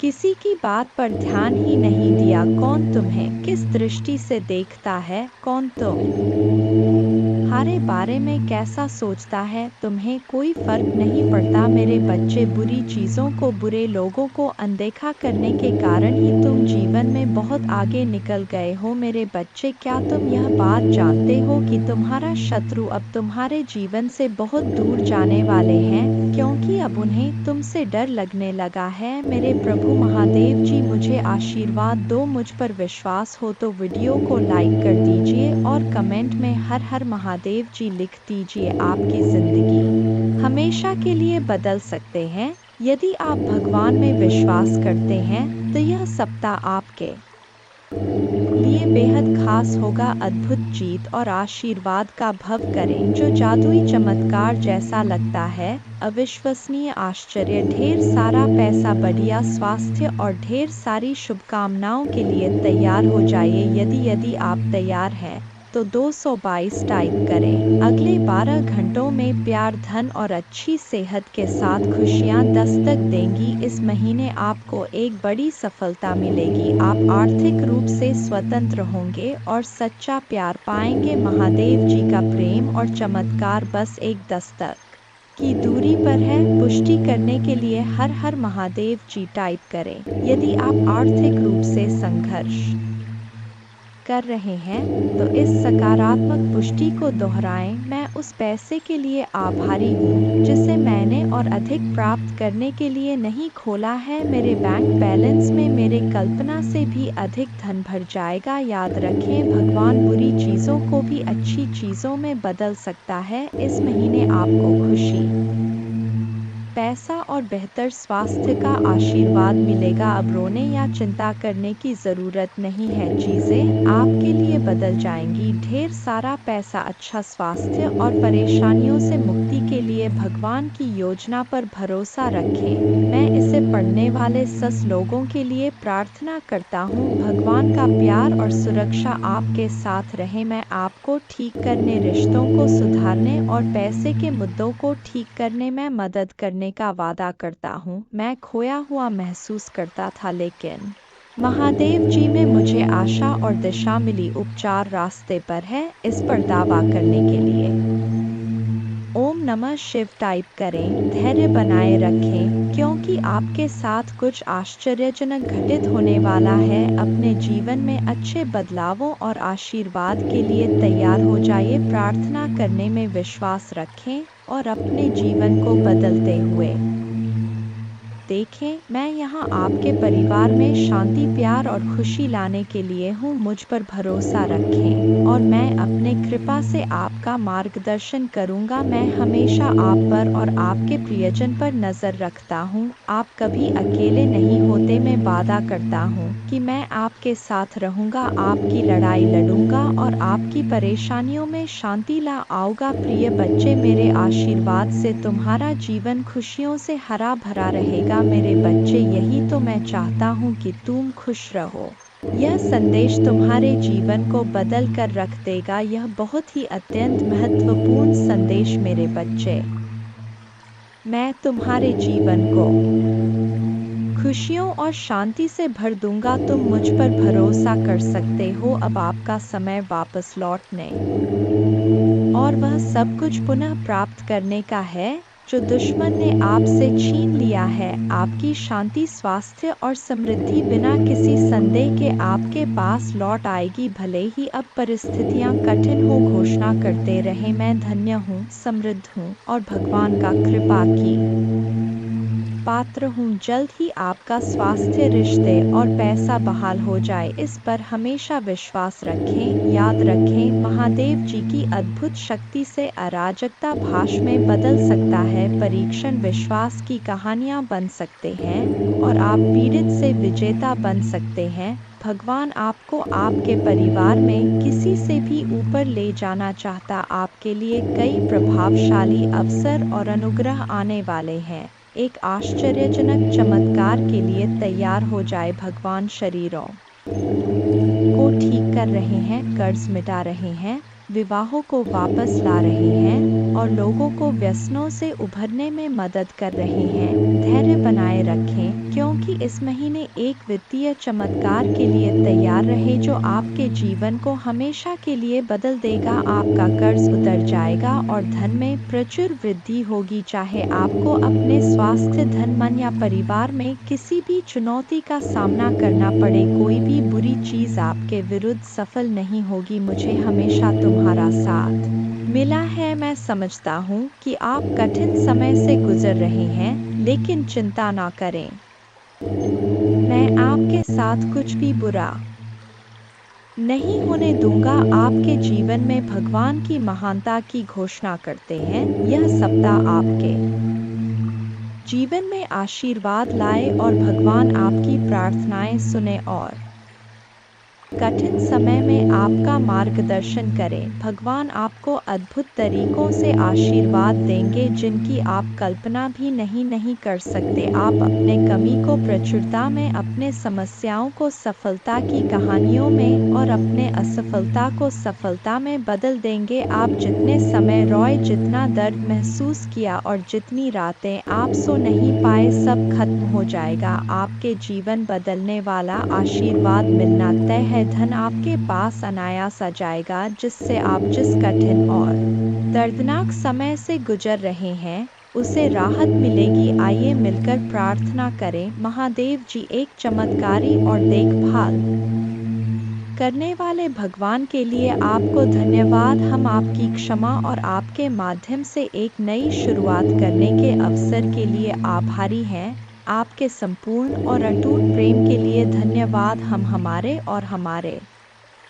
Speaker 1: किसी की बात पर ध्यान ही नहीं दिया। कौन तुम्हें किस दृष्टि से देखता है, कौन तुम्हारे बारे में कैसा सोचता है, तुम्हें कोई फर्क नहीं पड़ता। मेरे बच्चे, बुरी चीज़ों को, बुरे लोगों को अनदेखा करने के कारण ही तुम जीवन में बहुत आगे निकल गए हो। मेरे बच्चे, क्या तुम यह बात जानते हो कि तुम्हारा शत्रु अब तुम्हारे जीवन से बहुत दूर जाने वाले हैं, क्योंकि अब उन्हें तुमसे डर लगने लगा है। मेरे प्रभु महादेव जी, मुझे आशीर्वाद दो। मुझ पर विश्वास हो तो वीडियो को लाइक कर दीजिए और कमेंट में हर हर महादेव जी लिख दीजिए। आपकी जिंदगी हमेशा के लिए बदल सकते हैं यदि आप भगवान में विश्वास करते हैं, तो यह सप्ताह आपके लिए बेहद खास होगा। अद्भुत जीत और आशीर्वाद का भव करें, जो जादुई चमत्कार जैसा लगता है, अविश्वसनीय आश्चर्य, ढेर सारा पैसा, बढ़िया स्वास्थ्य और ढेर सारी शुभकामनाओं के लिए तैयार हो जाइए। यदि आप तैयार हैं तो 222 टाइप करें। अगले 12 घंटों में प्यार, धन और अच्छी सेहत के साथ खुशियां दस्तक देंगी। इस महीने आपको एक बड़ी सफलता मिलेगी। आप आर्थिक रूप से स्वतंत्र होंगे और सच्चा प्यार पाएंगे। महादेव जी का प्रेम और चमत्कार बस एक दस्तक की दूरी पर है। पुष्टि करने के लिए हर हर महादेव जी टाइप करें। यदि आप आर्थिक रूप से संघर्ष कर रहे हैं तो इस सकारात्मक पुष्टि को दोहराएं। मैं उस पैसे के लिए आभारी हूँ जिसे मैंने और अधिक प्राप्त करने के लिए नहीं खोला है। मेरे बैंक बैलेंस में मेरे कल्पना से भी अधिक धन भर जाएगा। याद रखें, भगवान बुरी चीज़ों को भी अच्छी चीज़ों में बदल सकता है। इस महीने आपको खुशी, पैसा और बेहतर स्वास्थ्य का आशीर्वाद मिलेगा। अब रोने या चिंता करने की ज़रूरत नहीं है, चीज़ें आपके लिए बदल जाएंगी। ढेर सारा पैसा, अच्छा स्वास्थ्य और परेशानियों से मुक्ति के लिए भगवान की योजना पर भरोसा रखें। मैं इसे पढ़ने वाले लोगों के लिए प्रार्थना करता हूँ। भगवान का प्यार और सुरक्षा आपके साथ रहे। मैं आपको ठीक करने, रिश्तों को सुधारने और पैसे के मुद्दों को ठीक करने में मदद करने का वादा करता हूँ। मैं खोया हुआ महसूस करता था, लेकिन महादेव जी में मुझे आशा और दिशा मिली। उपचार रास्ते पर है, इस पर दावा करने के लिए ओम नमः शिव टाइप करें। धैर्य बनाए रखें, क्योंकि आपके साथ कुछ आश्चर्यजनक घटित होने वाला है। अपने जीवन में अच्छे बदलावों और आशीर्वाद के लिए तैयार हो जाइए। प्रार्थना करने में विश्वास रखें और अपने जीवन को बदलते हुए देखें। मैं यहाँ आपके परिवार में शांति, प्यार और खुशी लाने के लिए हूँ। मुझ पर भरोसा रखें और मैं अपने कृपा से आपका मार्गदर्शन करूँगा। मैं हमेशा आप पर और आपके प्रियजन पर नज़र रखता हूँ। आप कभी अकेले नहीं होते। मैं वादा करता हूँ कि मैं आपके साथ रहूँगा, आपकी लड़ाई लड़ूंगा और आपकी परेशानियों में शांति ला आऊँगा। प्रिय बच्चे, मेरे आशीर्वाद से तुम्हारा जीवन खुशियों से हरा भरा रहेगा। मेरे बच्चे, यही तो मैं चाहता हूँ कि तुम खुश रहो। यह संदेश तुम्हारे जीवन को बदल कर रख देगा। यह बहुत ही अत्यंत महत्वपूर्ण संदेश मेरे बच्चे। मैं तुम्हारे जीवन को खुशियों और शांति से भर दूंगा। तुम मुझ पर भरोसा कर सकते हो। अब आपका समय वापस लौटने और वह सब कुछ पुनः प्राप्त करने का है जो दुश्मन ने आपसे छीन लिया है। आपकी शांति, स्वास्थ्य और समृद्धि बिना किसी संदेह के आपके पास लौट आएगी। भले ही अब परिस्थितियां कठिन हो, घोषणा करते रहे, मैं धन्य हूँ, समृद्ध हूँ और भगवान का कृपा की पात्र हूँ। जल्द ही आपका स्वास्थ्य, रिश्ते और पैसा बहाल हो जाए, इस पर हमेशा विश्वास रखें। याद रखें, महादेव जी की अद्भुत शक्ति से अराजकता भाष में बदल सकता है। परीक्षण विश्वास की कहानियाँ बन सकते हैं और आप पीड़ित से विजेता बन सकते हैं। भगवान आपको आपके परिवार में किसी से भी ऊपर ले जाना चाहता। आपके लिए कई प्रभावशाली अवसर और अनुग्रह आने वाले हैं। एक आश्चर्यजनक चमत्कार के लिए तैयार हो जाए। भगवान शरीरों को ठीक कर रहे हैं, कर्ज मिटा रहे हैं, विवाहों को वापस ला रहे हैं और लोगों को व्यसनों से उभरने में मदद कर रहे हैं। धैर्य बनाए रखें, क्योंकि इस महीने एक वित्तीय चमत्कार के लिए तैयार रहे जो आपके जीवन को हमेशा के लिए बदल देगा। आपका कर्ज उतर जाएगा और धन में प्रचुर वृद्धि होगी। चाहे आपको अपने स्वास्थ्य, धन, मन या परिवार में किसी भी चुनौती का सामना करना पड़े, कोई भी बुरी चीज आपके विरुद्ध सफल नहीं होगी। मुझे हमेशा तुम्हारा साथ मिला है। मैं समझता हूँ कि आप कठिन समय से गुजर रहे हैं, लेकिन चिंता ना करें, मैं आपके साथ कुछ भी बुरा नहीं होने दूंगा। आपके जीवन में भगवान की महानता की घोषणा करते हैं। यह सप्ताह आपके जीवन में आशीर्वाद लाए और भगवान आपकी प्रार्थनाएं सुने और कठिन समय में आपका मार्गदर्शन करें। भगवान आपको अद्भुत तरीकों से आशीर्वाद देंगे जिनकी आप कल्पना भी नहीं कर सकते। आप अपने कमी को प्रचुरता में, अपने समस्याओं को सफलता की कहानियों में और अपने असफलता को सफलता में बदल देंगे। आप जितने समय रोए, जितना दर्द महसूस किया और जितनी रातें आप सो नहीं पाए, सब खत्म हो जाएगा। आपके जीवन बदलने वाला आशीर्वाद मिलना तय है। धन आपके पास अनायास आ जाएगा, जिससे आप जिस कठिन और दर्दनाक समय से गुजर रहे हैं उसे राहत मिलेगी। आइए मिलकर प्रार्थना करें। महादेव जी, एक चमत्कारी और देखभाल करने वाले भगवान के लिए आपको धन्यवाद। हम आपकी क्षमा और आपके माध्यम से एक नई शुरुआत करने के अवसर के लिए आभारी हैं। आपके संपूर्ण और अटूट प्रेम के लिए धन्यवाद। हम हमारे और हमारे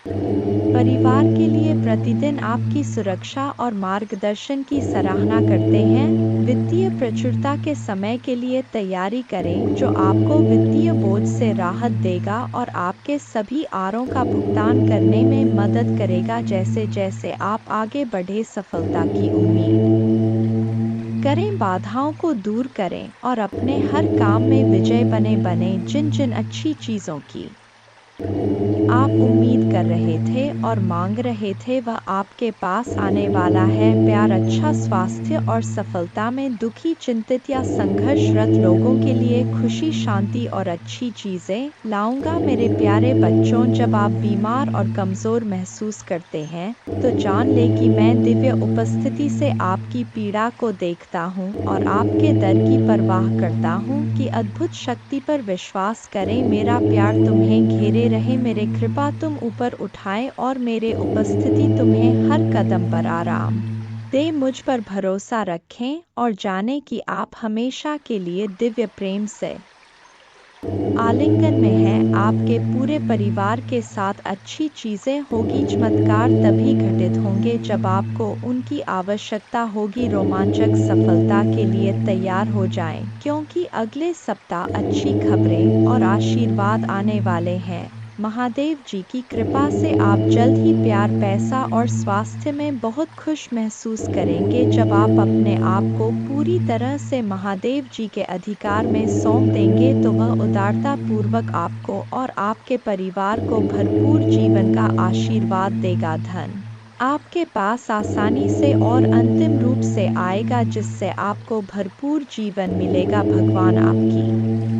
Speaker 1: परिवार के लिए प्रतिदिन आपकी सुरक्षा और मार्गदर्शन की सराहना करते हैं। वित्तीय प्रचुरता के समय के लिए तैयारी करें, जो आपको वित्तीय बोझ से राहत देगा और आपके सभी आरों का भुगतान करने में मदद करेगा। जैसे जैसे आप आगे बढ़े, सफलता की उम्मीद करें, बाधाओं को दूर करें और अपने हर काम में विजय बने। जिन जिन अच्छी चीज़ों की आप उम्मीद कर रहे थे और मांग रहे थे, वह आपके पास आने वाला है। प्यार, अच्छा स्वास्थ्य और सफलता में दुखी, चिंतित या संघर्षरत लोगों के लिए खुशी, शांति और अच्छी चीजें लाऊंगा। मेरे प्यारे बच्चों, जब आप बीमार और कमजोर महसूस करते हैं तो जान ले कि मैं दिव्य उपस्थिति से आपकी पीड़ा को देखता हूँ और आपके दर्द की परवाह करता हूँ कि अद्भुत शक्ति पर विश्वास करें। मेरा प्यार तुम्हें घेरे रहे, मेरे कृपा तुम ऊपर उठाए और मेरे उपस्थिति तुम्हें हर कदम पर आराम दे। मुझ पर भरोसा रखें और जाने कि आप हमेशा के लिए दिव्य प्रेम से आलिंगन में हैं। आपके पूरे परिवार के साथ अच्छी चीजें होगी। चमत्कार तभी घटित होंगे जब आपको उनकी आवश्यकता होगी। रोमांचक सफलता के लिए तैयार हो जाएं, क्योंकि अगले सप्ताह अच्छी खबरें और आशीर्वाद आने वाले हैं। महादेव जी की कृपा से आप जल्द ही प्यार, पैसा और स्वास्थ्य में बहुत खुश महसूस करेंगे। जब आप अपने आप को पूरी तरह से महादेव जी के अधिकार में सौंप देंगे तो वह उदारता पूर्वक आपको और आपके परिवार को भरपूर जीवन का आशीर्वाद देगा। धन आपके पास आसानी से और अंतिम रूप से आएगा, जिससे आपको भरपूर जीवन मिलेगा। भगवान आपकी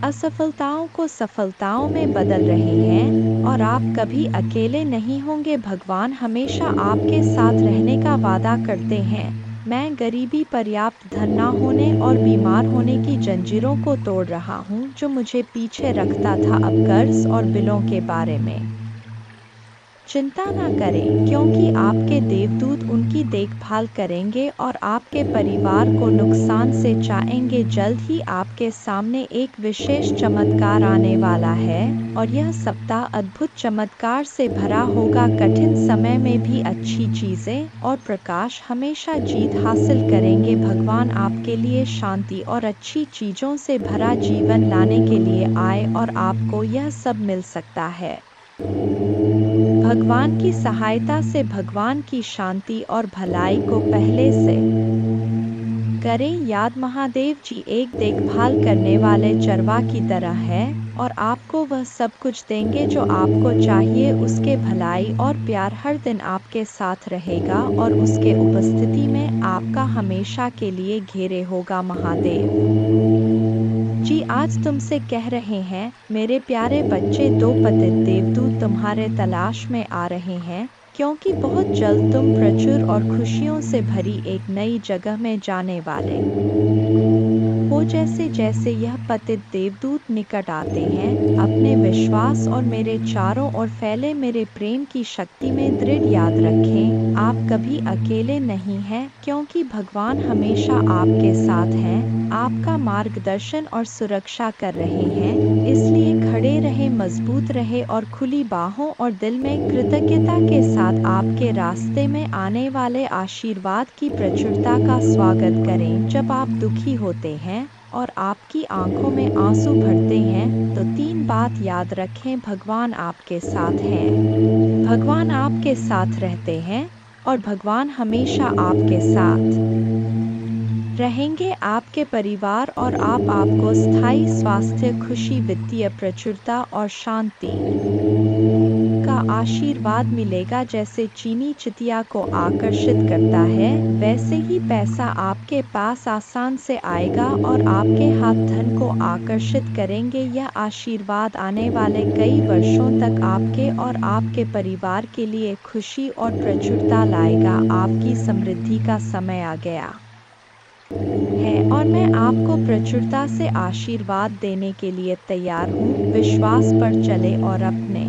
Speaker 1: असफलताओं को सफलताओं में बदल रहे हैं और आप कभी अकेले नहीं होंगे। भगवान हमेशा आपके साथ रहने का वादा करते हैं। मैं गरीबी, पर्याप्त धन न होने और बीमार होने की जंजीरों को तोड़ रहा हूँ जो मुझे पीछे रखता था। अब कर्ज और बिलों के बारे में चिंता न करें, क्योंकि आपके देवदूत उनकी देखभाल करेंगे और आपके परिवार को नुकसान से बचाएंगे। जल्द ही आपके सामने एक विशेष चमत्कार आने वाला है और यह सप्ताह अद्भुत चमत्कार से भरा होगा। कठिन समय में भी अच्छी चीजें और प्रकाश हमेशा जीत हासिल करेंगे। भगवान आपके लिए शांति और अच्छी चीजों से भरा जीवन लाने के लिए आए और आपको यह सब मिल सकता है। भगवान की सहायता से भगवान की शांति और भलाई को पहले से करें याद। महादेव जी एक देखभाल करने वाले चरवा की तरह है और आपको वह सब कुछ देंगे जो आपको चाहिए। उसके भलाई और प्यार हर दिन आपके साथ रहेगा और उसके उपस्थिति में आपका हमेशा के लिए घेरे होगा। महादेव जी आज तुमसे कह रहे हैं, मेरे प्यारे बच्चे, दो पतित देवदूत तुम्हारे तलाश में आ रहे हैं, क्योंकि बहुत जल्द तुम प्रचुर और खुशियों से भरी एक नई जगह में जाने वाले हो। जैसे जैसे यह पतित देवदूत निकट आते हैं, अपने विश्वास और मेरे चारों ओर फैले मेरे प्रेम की शक्ति में दृढ़ याद रखें, आप कभी अकेले नहीं हैं, क्योंकि भगवान हमेशा आपके साथ हैं, आपका मार्गदर्शन और सुरक्षा कर रहे हैं। इसलिए खड़े रहे, मजबूत रहे और खुली बाहों और दिल में कृतज्ञता के साथ आपके रास्ते में आने वाले आशीर्वाद की प्रचुरता का स्वागत करें। जब आप दुखी होते हैं और आपकी आंखों में आंसू भरते हैं, तो तीन बात याद रखें, भगवान आपके साथ हैं, भगवान आपके साथ रहते हैं और भगवान हमेशा आपके साथ रहेंगे। आपके परिवार और आपको स्थायी स्वास्थ्य, खुशी, वित्तीय प्रचुरता और शांति का आशीर्वाद मिलेगा। जैसे चीनी चितिया को आकर्षित करता है, वैसे ही पैसा आपके पास आसान से आएगा और आपके हाथ धन को आकर्षित करेंगे। यह आशीर्वाद आने वाले कई वर्षों तक आपके और आपके परिवार के लिए खुशी और प्रचुरता लाएगा। आपकी समृद्धि का समय आ गया है और मैं आपको प्रचुरता से आशीर्वाद देने के लिए तैयार हूँ। विश्वास पर चले और अपने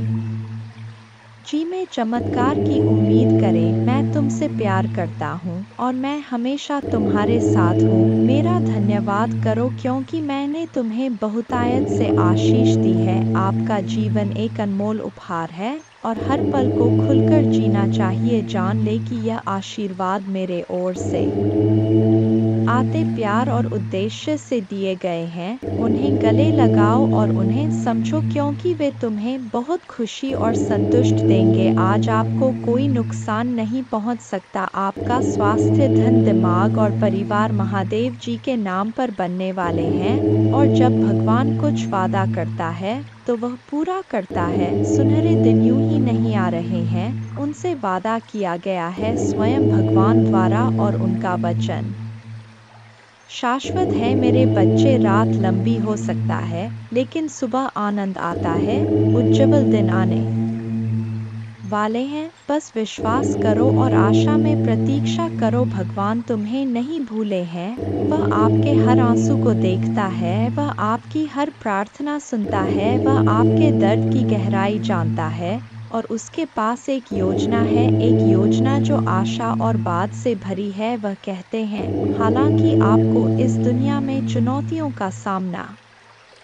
Speaker 1: जी में चमत्कार की उम्मीद करें। मैं तुमसे प्यार करता हूँ और मैं हमेशा तुम्हारे साथ हूँ। मेरा धन्यवाद करो, क्योंकि मैंने तुम्हें बहुतायत से आशीष दी है। आपका जीवन एक अनमोल उपहार है और हर पल को खुलकर जीना चाहिए। जान ले कि यह आशीर्वाद मेरे ओर से आते प्यार और उद्देश्य से दिए गए हैं। उन्हें गले लगाओ और उन्हें समझो, क्योंकि वे तुम्हें बहुत खुशी और संतुष्ट देंगे। आज आपको कोई नुकसान नहीं पहुंच सकता। आपका स्वास्थ्य, धन, दिमाग और परिवार महादेव जी के नाम पर बनने वाले हैं और जब भगवान कुछ वादा करता है तो वह पूरा करता है। सुनहरे दिन यूं ही नहीं आ रहे हैं, उनसे वादा किया गया है स्वयं भगवान द्वारा और उनका वचन शाश्वत है। मेरे बच्चे, रात लंबी हो सकता है, लेकिन सुबह आनंद आता है। उज्जवल दिन आने वाले हैं। बस विश्वास करो और आशा में प्रतीक्षा करो। भगवान तुम्हें नहीं भूले हैं, वह आपके हर आंसू को देखता है, वह आपकी हर प्रार्थना सुनता है, वह आपके दर्द की गहराई जानता है और उसके पास एक योजना है, एक योजना जो आशा और बाद से भरी है। वह कहते हैं, हालांकि आपको इस दुनिया में चुनौतियों का सामना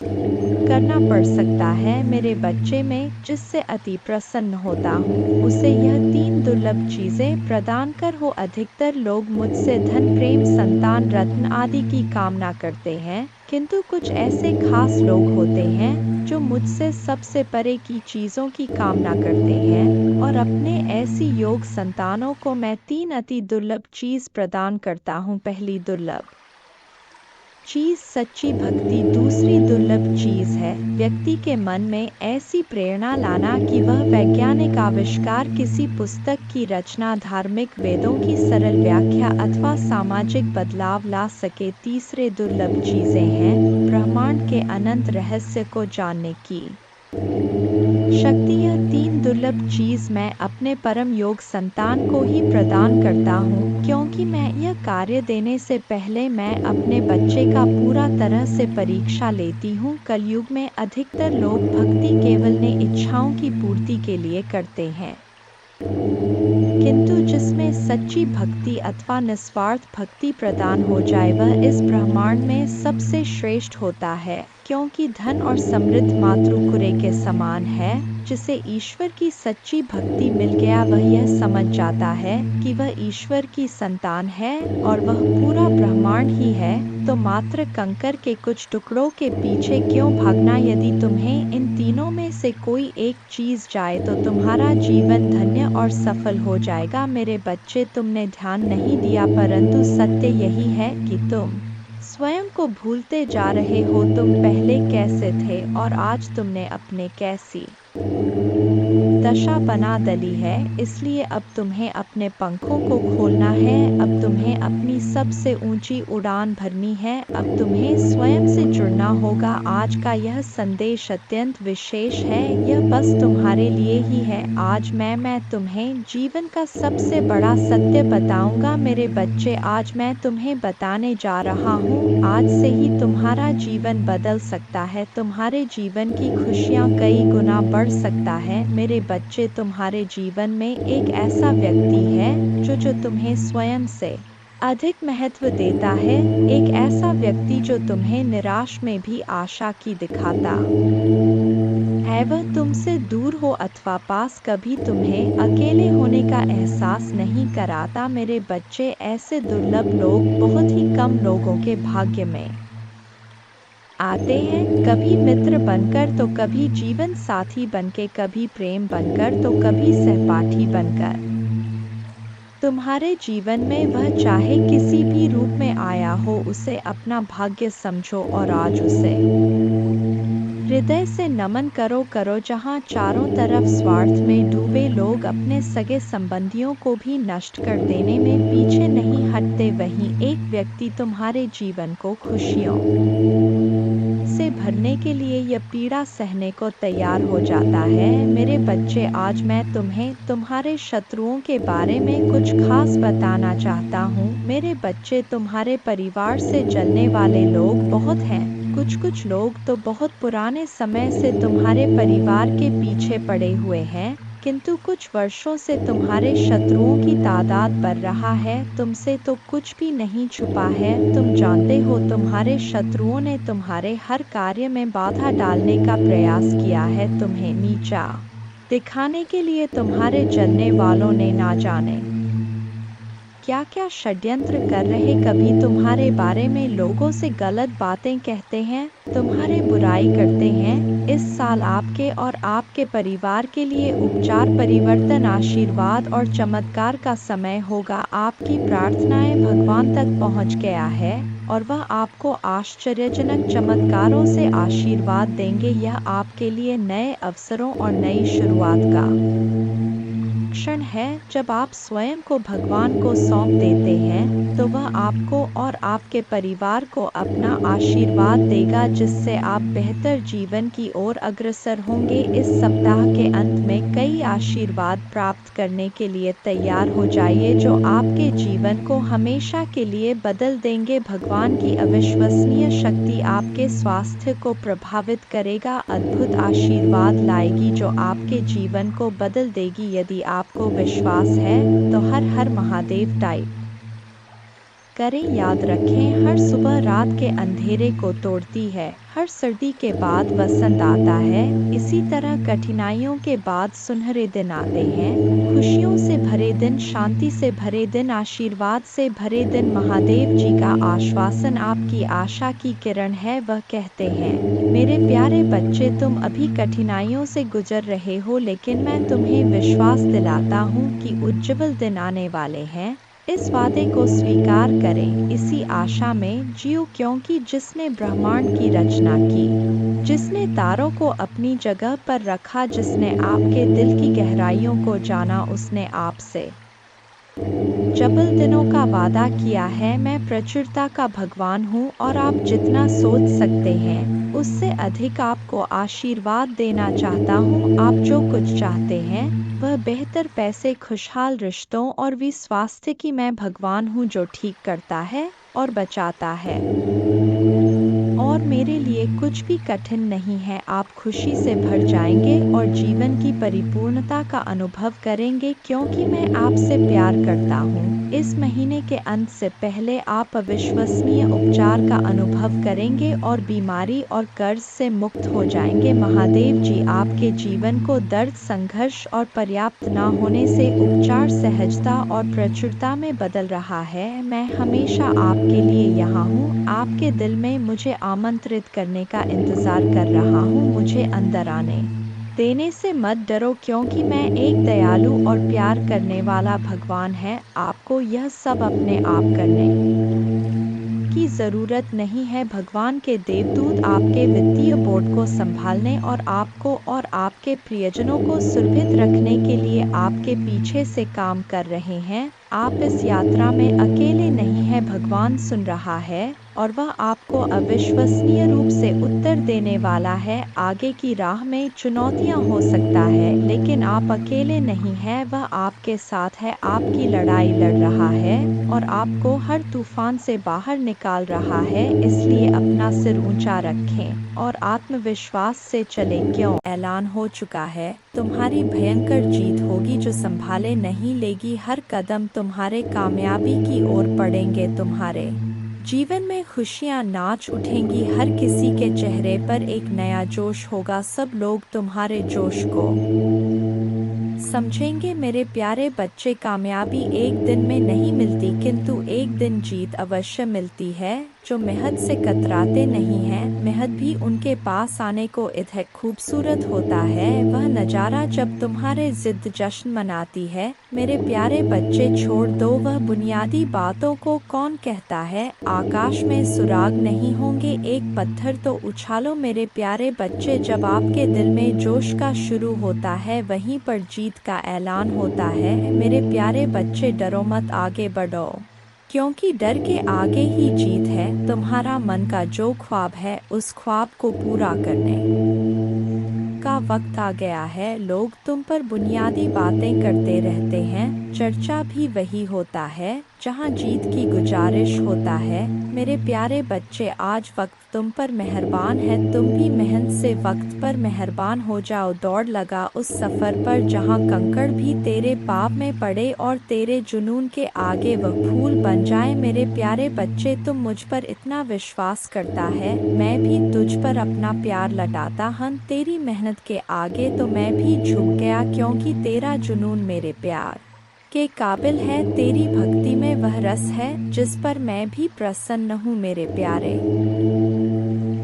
Speaker 1: करना पड़ सकता है, मेरे बच्चे, में जिससे अति प्रसन्न होता हूँ, उसे यह तीन दुर्लभ चीजें प्रदान कर हो। अधिकतर लोग मुझसे धन, प्रेम, संतान, रत्न आदि की कामना करते हैं, किंतु कुछ ऐसे खास लोग होते हैं जो मुझसे सबसे परे की चीजों की कामना करते हैं और अपने ऐसी योग संतानों को मैं तीन अति दुर्लभ चीज प्रदान करता हूँ। पहली दुर्लभ चीज सच्ची भक्ति। दूसरी दुर्लभ चीज है व्यक्ति के मन में ऐसी प्रेरणा लाना कि वह वैज्ञानिक आविष्कार, किसी पुस्तक की रचना, धार्मिक वेदों की सरल व्याख्या अथवा सामाजिक बदलाव ला सके। तीसरे दुर्लभ चीजें हैं ब्रह्मांड के अनंत रहस्य को जानने की शक्ति। यह तीन दुर्लभ चीज मैं अपने परम योग संतान को ही प्रदान करता हूँ, क्योंकि मैं यह कार्य देने से पहले मैं अपने बच्चे का पूरा तरह से परीक्षा लेती हूँ। कलयुग में अधिकतर लोग भक्ति केवल ने इच्छाओं की पूर्ति के लिए करते हैं, किंतु जिसमें सच्ची भक्ति अथवा निस्वार्थ भक्ति प्रदान हो जाए वह इस ब्रह्मांड में सबसे श्रेष्ठ होता है, क्योंकि धन और समृद्ध मातृकुरे के समान है। जिसे ईश्वर की सच्ची भक्ति मिल गया वह यह समझ जाता है कि वह ईश्वर की संतान है और वह पूरा ब्रह्मांड ही है। तो मात्र कंकर के कुछ टुकड़ों के पीछे क्यों भागना? यदि तुम्हें इन तीनों में से कोई एक चीज जाए तो तुम्हारा जीवन धन्य और सफल हो जाएगा। मेरे बच्चे, तुमने ध्यान नहीं दिया, परंतु सत्य यही है कि तुम स्वयं को भूलते जा रहे हो। तुम पहले कैसे थे और आज तुमने अपने कैसी दशा बना डाली है। इसलिए अब तुम्हें अपने पंखों को खोलना है, अब तुम्हें अपनी सबसे ऊंची उड़ान भरनी है, अब तुम्हें स्वयं से जुड़ना होगा। आज का यह संदेश अत्यंत विशेष है, यह बस तुम्हारे लिए ही है। आज मैं तुम्हें जीवन का सबसे बड़ा सत्य बताऊंगा। मेरे बच्चे, आज मैं तुम्हें बताने जा रहा हूँ, आज से ही तुम्हारा जीवन बदल सकता है, तुम्हारे जीवन की खुशियाँ कई गुना बढ़ सकता है। मेरे बच्चे, तुम्हारे जीवन में एक ऐसा व्यक्ति है जो तुम्हें स्वयं से अधिक महत्व देता है, एक ऐसा व्यक्ति जो तुम्हें निराश में भी आशा की दिखाता है। वह तुमसे दूर हो अथवा पास, कभी तुम्हें अकेले होने का एहसास नहीं कराता। मेरे बच्चे, ऐसे दुर्लभ लोग बहुत ही कम लोगों के भाग्य में आते हैं, कभी मित्र बनकर तो कभी जीवन साथी बनके, कभी प्रेम बनकर तो कभी सहपाठी बनकर। तुम्हारे जीवन में वह चाहे किसी भी रूप में आया हो, उसे अपना भाग्य समझो और आज उसे हृदय से नमन करो। जहाँ चारों तरफ स्वार्थ में डूबे लोग अपने सगे संबंधियों को भी नष्ट कर देने में पीछे नहीं हटते, वहीं एक व्यक्ति तुम्हारे जीवन को खुशियों से भरने के लिए यह पीड़ा सहने को तैयार हो जाता है। मेरे बच्चे, आज मैं तुम्हें तुम्हारे शत्रुओं के बारे में कुछ खास बताना चाहता हूँ। मेरे बच्चे, तुम्हारे परिवार से जलने वाले लोग बहुत हैं। कुछ लोग तो बहुत पुराने समय से तुम्हारे परिवार के पीछे पड़े हुए हैं, किंतु कुछ वर्षों से तुम्हारे शत्रुओं की तादाद बढ़ रहा है। तुमसे तो कुछ भी नहीं छुपा है, तुम जानते हो तुम्हारे शत्रुओं ने तुम्हारे हर कार्य में बाधा डालने का प्रयास किया है, तुम्हें नीचा दिखाने के लिए तुम्हारे जलने वालों ने ना जाने क्या क्या षड्यंत्र कर रहे। कभी तुम्हारे बारे में लोगों से गलत बातें कहते हैं, तुम्हारे बुराई करते हैं। इस साल आपके और आपके परिवार के लिए उपचार, परिवर्तन, आशीर्वाद और चमत्कार का समय होगा। आपकी प्रार्थनाएं भगवान तक पहुंच गया है और वह आपको आश्चर्यजनक चमत्कारों से आशीर्वाद देंगे। यह आपके लिए नए अवसरों और नई शुरुआत का क्षण है। जब आप स्वयं को भगवान को सौंप देते हैं तो वह आपको और आपके परिवार को अपना आशीर्वाद देगा, जिससे आप बेहतर जीवन की ओर अग्रसर होंगे। इस सप्ताह के अंत में कई आशीर्वाद प्राप्त करने के लिए तैयार हो जाइए, जो आपके जीवन को हमेशा के लिए बदल देंगे। भगवान की अविश्वसनीय शक्ति आपके स्वास्थ्य को प्रभावित करेगा, अद्भुत आशीर्वाद लाएगी जो आपके जीवन को बदल देगी। यदि आपको विश्वास है तो हर हर महादेव टाइप करें। याद रखें, हर सुबह रात के अंधेरे को तोड़ती है, हर सर्दी के बाद वसंत आता है। इसी तरह कठिनाइयों के बाद सुनहरे दिन आते हैं, खुशियों से भरे दिन, शांति से भरे दिन, आशीर्वाद से भरे दिन। महादेव जी का आश्वासन आपकी आशा की किरण है। वह कहते हैं, मेरे प्यारे बच्चे, तुम अभी कठिनाइयों से गुजर रहे हो, लेकिन मैं तुम्हें विश्वास दिलाता हूँ कि उज्जवल दिन आने वाले हैं। इस वादे को स्वीकार करें, इसी आशा में जियो, क्योंकि जिसने ब्रह्मांड की रचना की, जिसने तारों को अपनी जगह पर रखा, जिसने आपके दिल की गहराइयों को जाना, उसने आपसे जबल दिनों का वादा किया है। मैं प्रचुरता का भगवान हूँ और आप जितना सोच सकते हैं उससे अधिक आपको आशीर्वाद देना चाहता हूँ। आप जो कुछ चाहते हैं वह बेहतर पैसे, खुशहाल रिश्तों और भी स्वास्थ्य की मैं भगवान हूँ जो ठीक करता है और बचाता है। और और मेरे लिए कुछ भी कठिन नहीं है। आप खुशी से भर जाएंगे और जीवन की परिपूर्णता का अनुभव करेंगे क्योंकि मैं आपसे प्यार करता हूँ। इस महीने के अंत से पहले आप अविश्वसनीय उपचार का अनुभव करेंगे और बीमारी और कर्ज से मुक्त हो जाएंगे। महादेव जी आपके जीवन को दर्द, संघर्ष और पर्याप्त न होने से उपचार, सहजता और प्रचुरता में बदल रहा है। मैं हमेशा आपके लिए यहाँ हूँ, आपके दिल में मुझे आमंत्रित करने का इंतजार कर रहा हूँ। मुझे अंदर आने देने से मत डरो क्योंकि मैं एक दयालु और प्यार करने वाला भगवान है। आपको यह सब अपने आप करने की ज़रूरत नहीं है। भगवान के देवदूत आपके वित्तीय बोर्ड को संभालने और आपको और आपके प्रियजनों को सुरक्षित रखने के लिए आपके पीछे से काम कर रहे हैं। आप इस यात्रा में अकेले नहीं हैं। भगवान सुन रहा है और वह आपको अविश्वसनीय रूप से उत्तर देने वाला है। आगे की राह में चुनौतियां हो सकता है लेकिन आप अकेले नहीं हैं। वह आपके साथ है, आपकी लड़ाई लड़ रहा है और आपको हर तूफान से बाहर निकाल रहा है। इसलिए अपना सिर ऊंचा रखें और आत्मविश्वास से चलें। क्यों ऐलान हो चुका है, तुम्हारी भयंकर जीत होगी जो संभाले नहीं लेगी। हर कदम तुम्हारे कामयाबी की ओर पड़ेंगे। तुम्हारे जीवन में खुशियां नाच उठेंगी। हर किसी के चेहरे पर एक नया जोश होगा। सब लोग तुम्हारे जोश को समझेंगे। मेरे प्यारे बच्चे, कामयाबी एक दिन में नहीं मिलती किंतु एक दिन जीत अवश्य मिलती है। जो मेहनत से कतराते नहीं हैं, मेहनत भी उनके पास आने को इतना खूबसूरत होता है। वह नज़ारा जब तुम्हारे जिद जश्न मनाती है। मेरे प्यारे बच्चे, छोड़ दो वह बुनियादी बातों को। कौन कहता है आकाश में सुराग नहीं होंगे? एक पत्थर तो उछालो। मेरे प्यारे बच्चे, जब आपके दिल में जोश का शुरू होता है वहीं पर जीत का ऐलान होता है। मेरे प्यारे बच्चे, डरो मत, आगे बढ़ो क्योंकि डर के आगे ही जीत है। तुम्हारा मन का जो ख्वाब है उस ख्वाब को पूरा करने का वक्त आ गया है। लोग तुम पर बुनियादी बातें करते रहते हैं, चर्चा भी वही होता है जहां जीत की गुजारिश होता है। मेरे प्यारे बच्चे, आज वक्त तुम पर मेहरबान है। तुम भी मेहनत से वक्त पर मेहरबान हो जाओ। दौड़ लगा उस सफ़र पर जहां कंकड़ भी तेरे पाप में पड़े और तेरे जुनून के आगे वह फूल बन जाए। मेरे प्यारे बच्चे, तुम मुझ पर इतना विश्वास करता है, मैं भी तुझ पर अपना प्यार लौटाता हूं। तेरी मेहनत के आगे तो मैं भी झुक गया क्योंकि तेरा जुनून मेरे प्यार के काबिल है। तेरी भक्ति में वह रस है जिस पर मैं भी प्रसन्न हूँ। मेरे प्यारे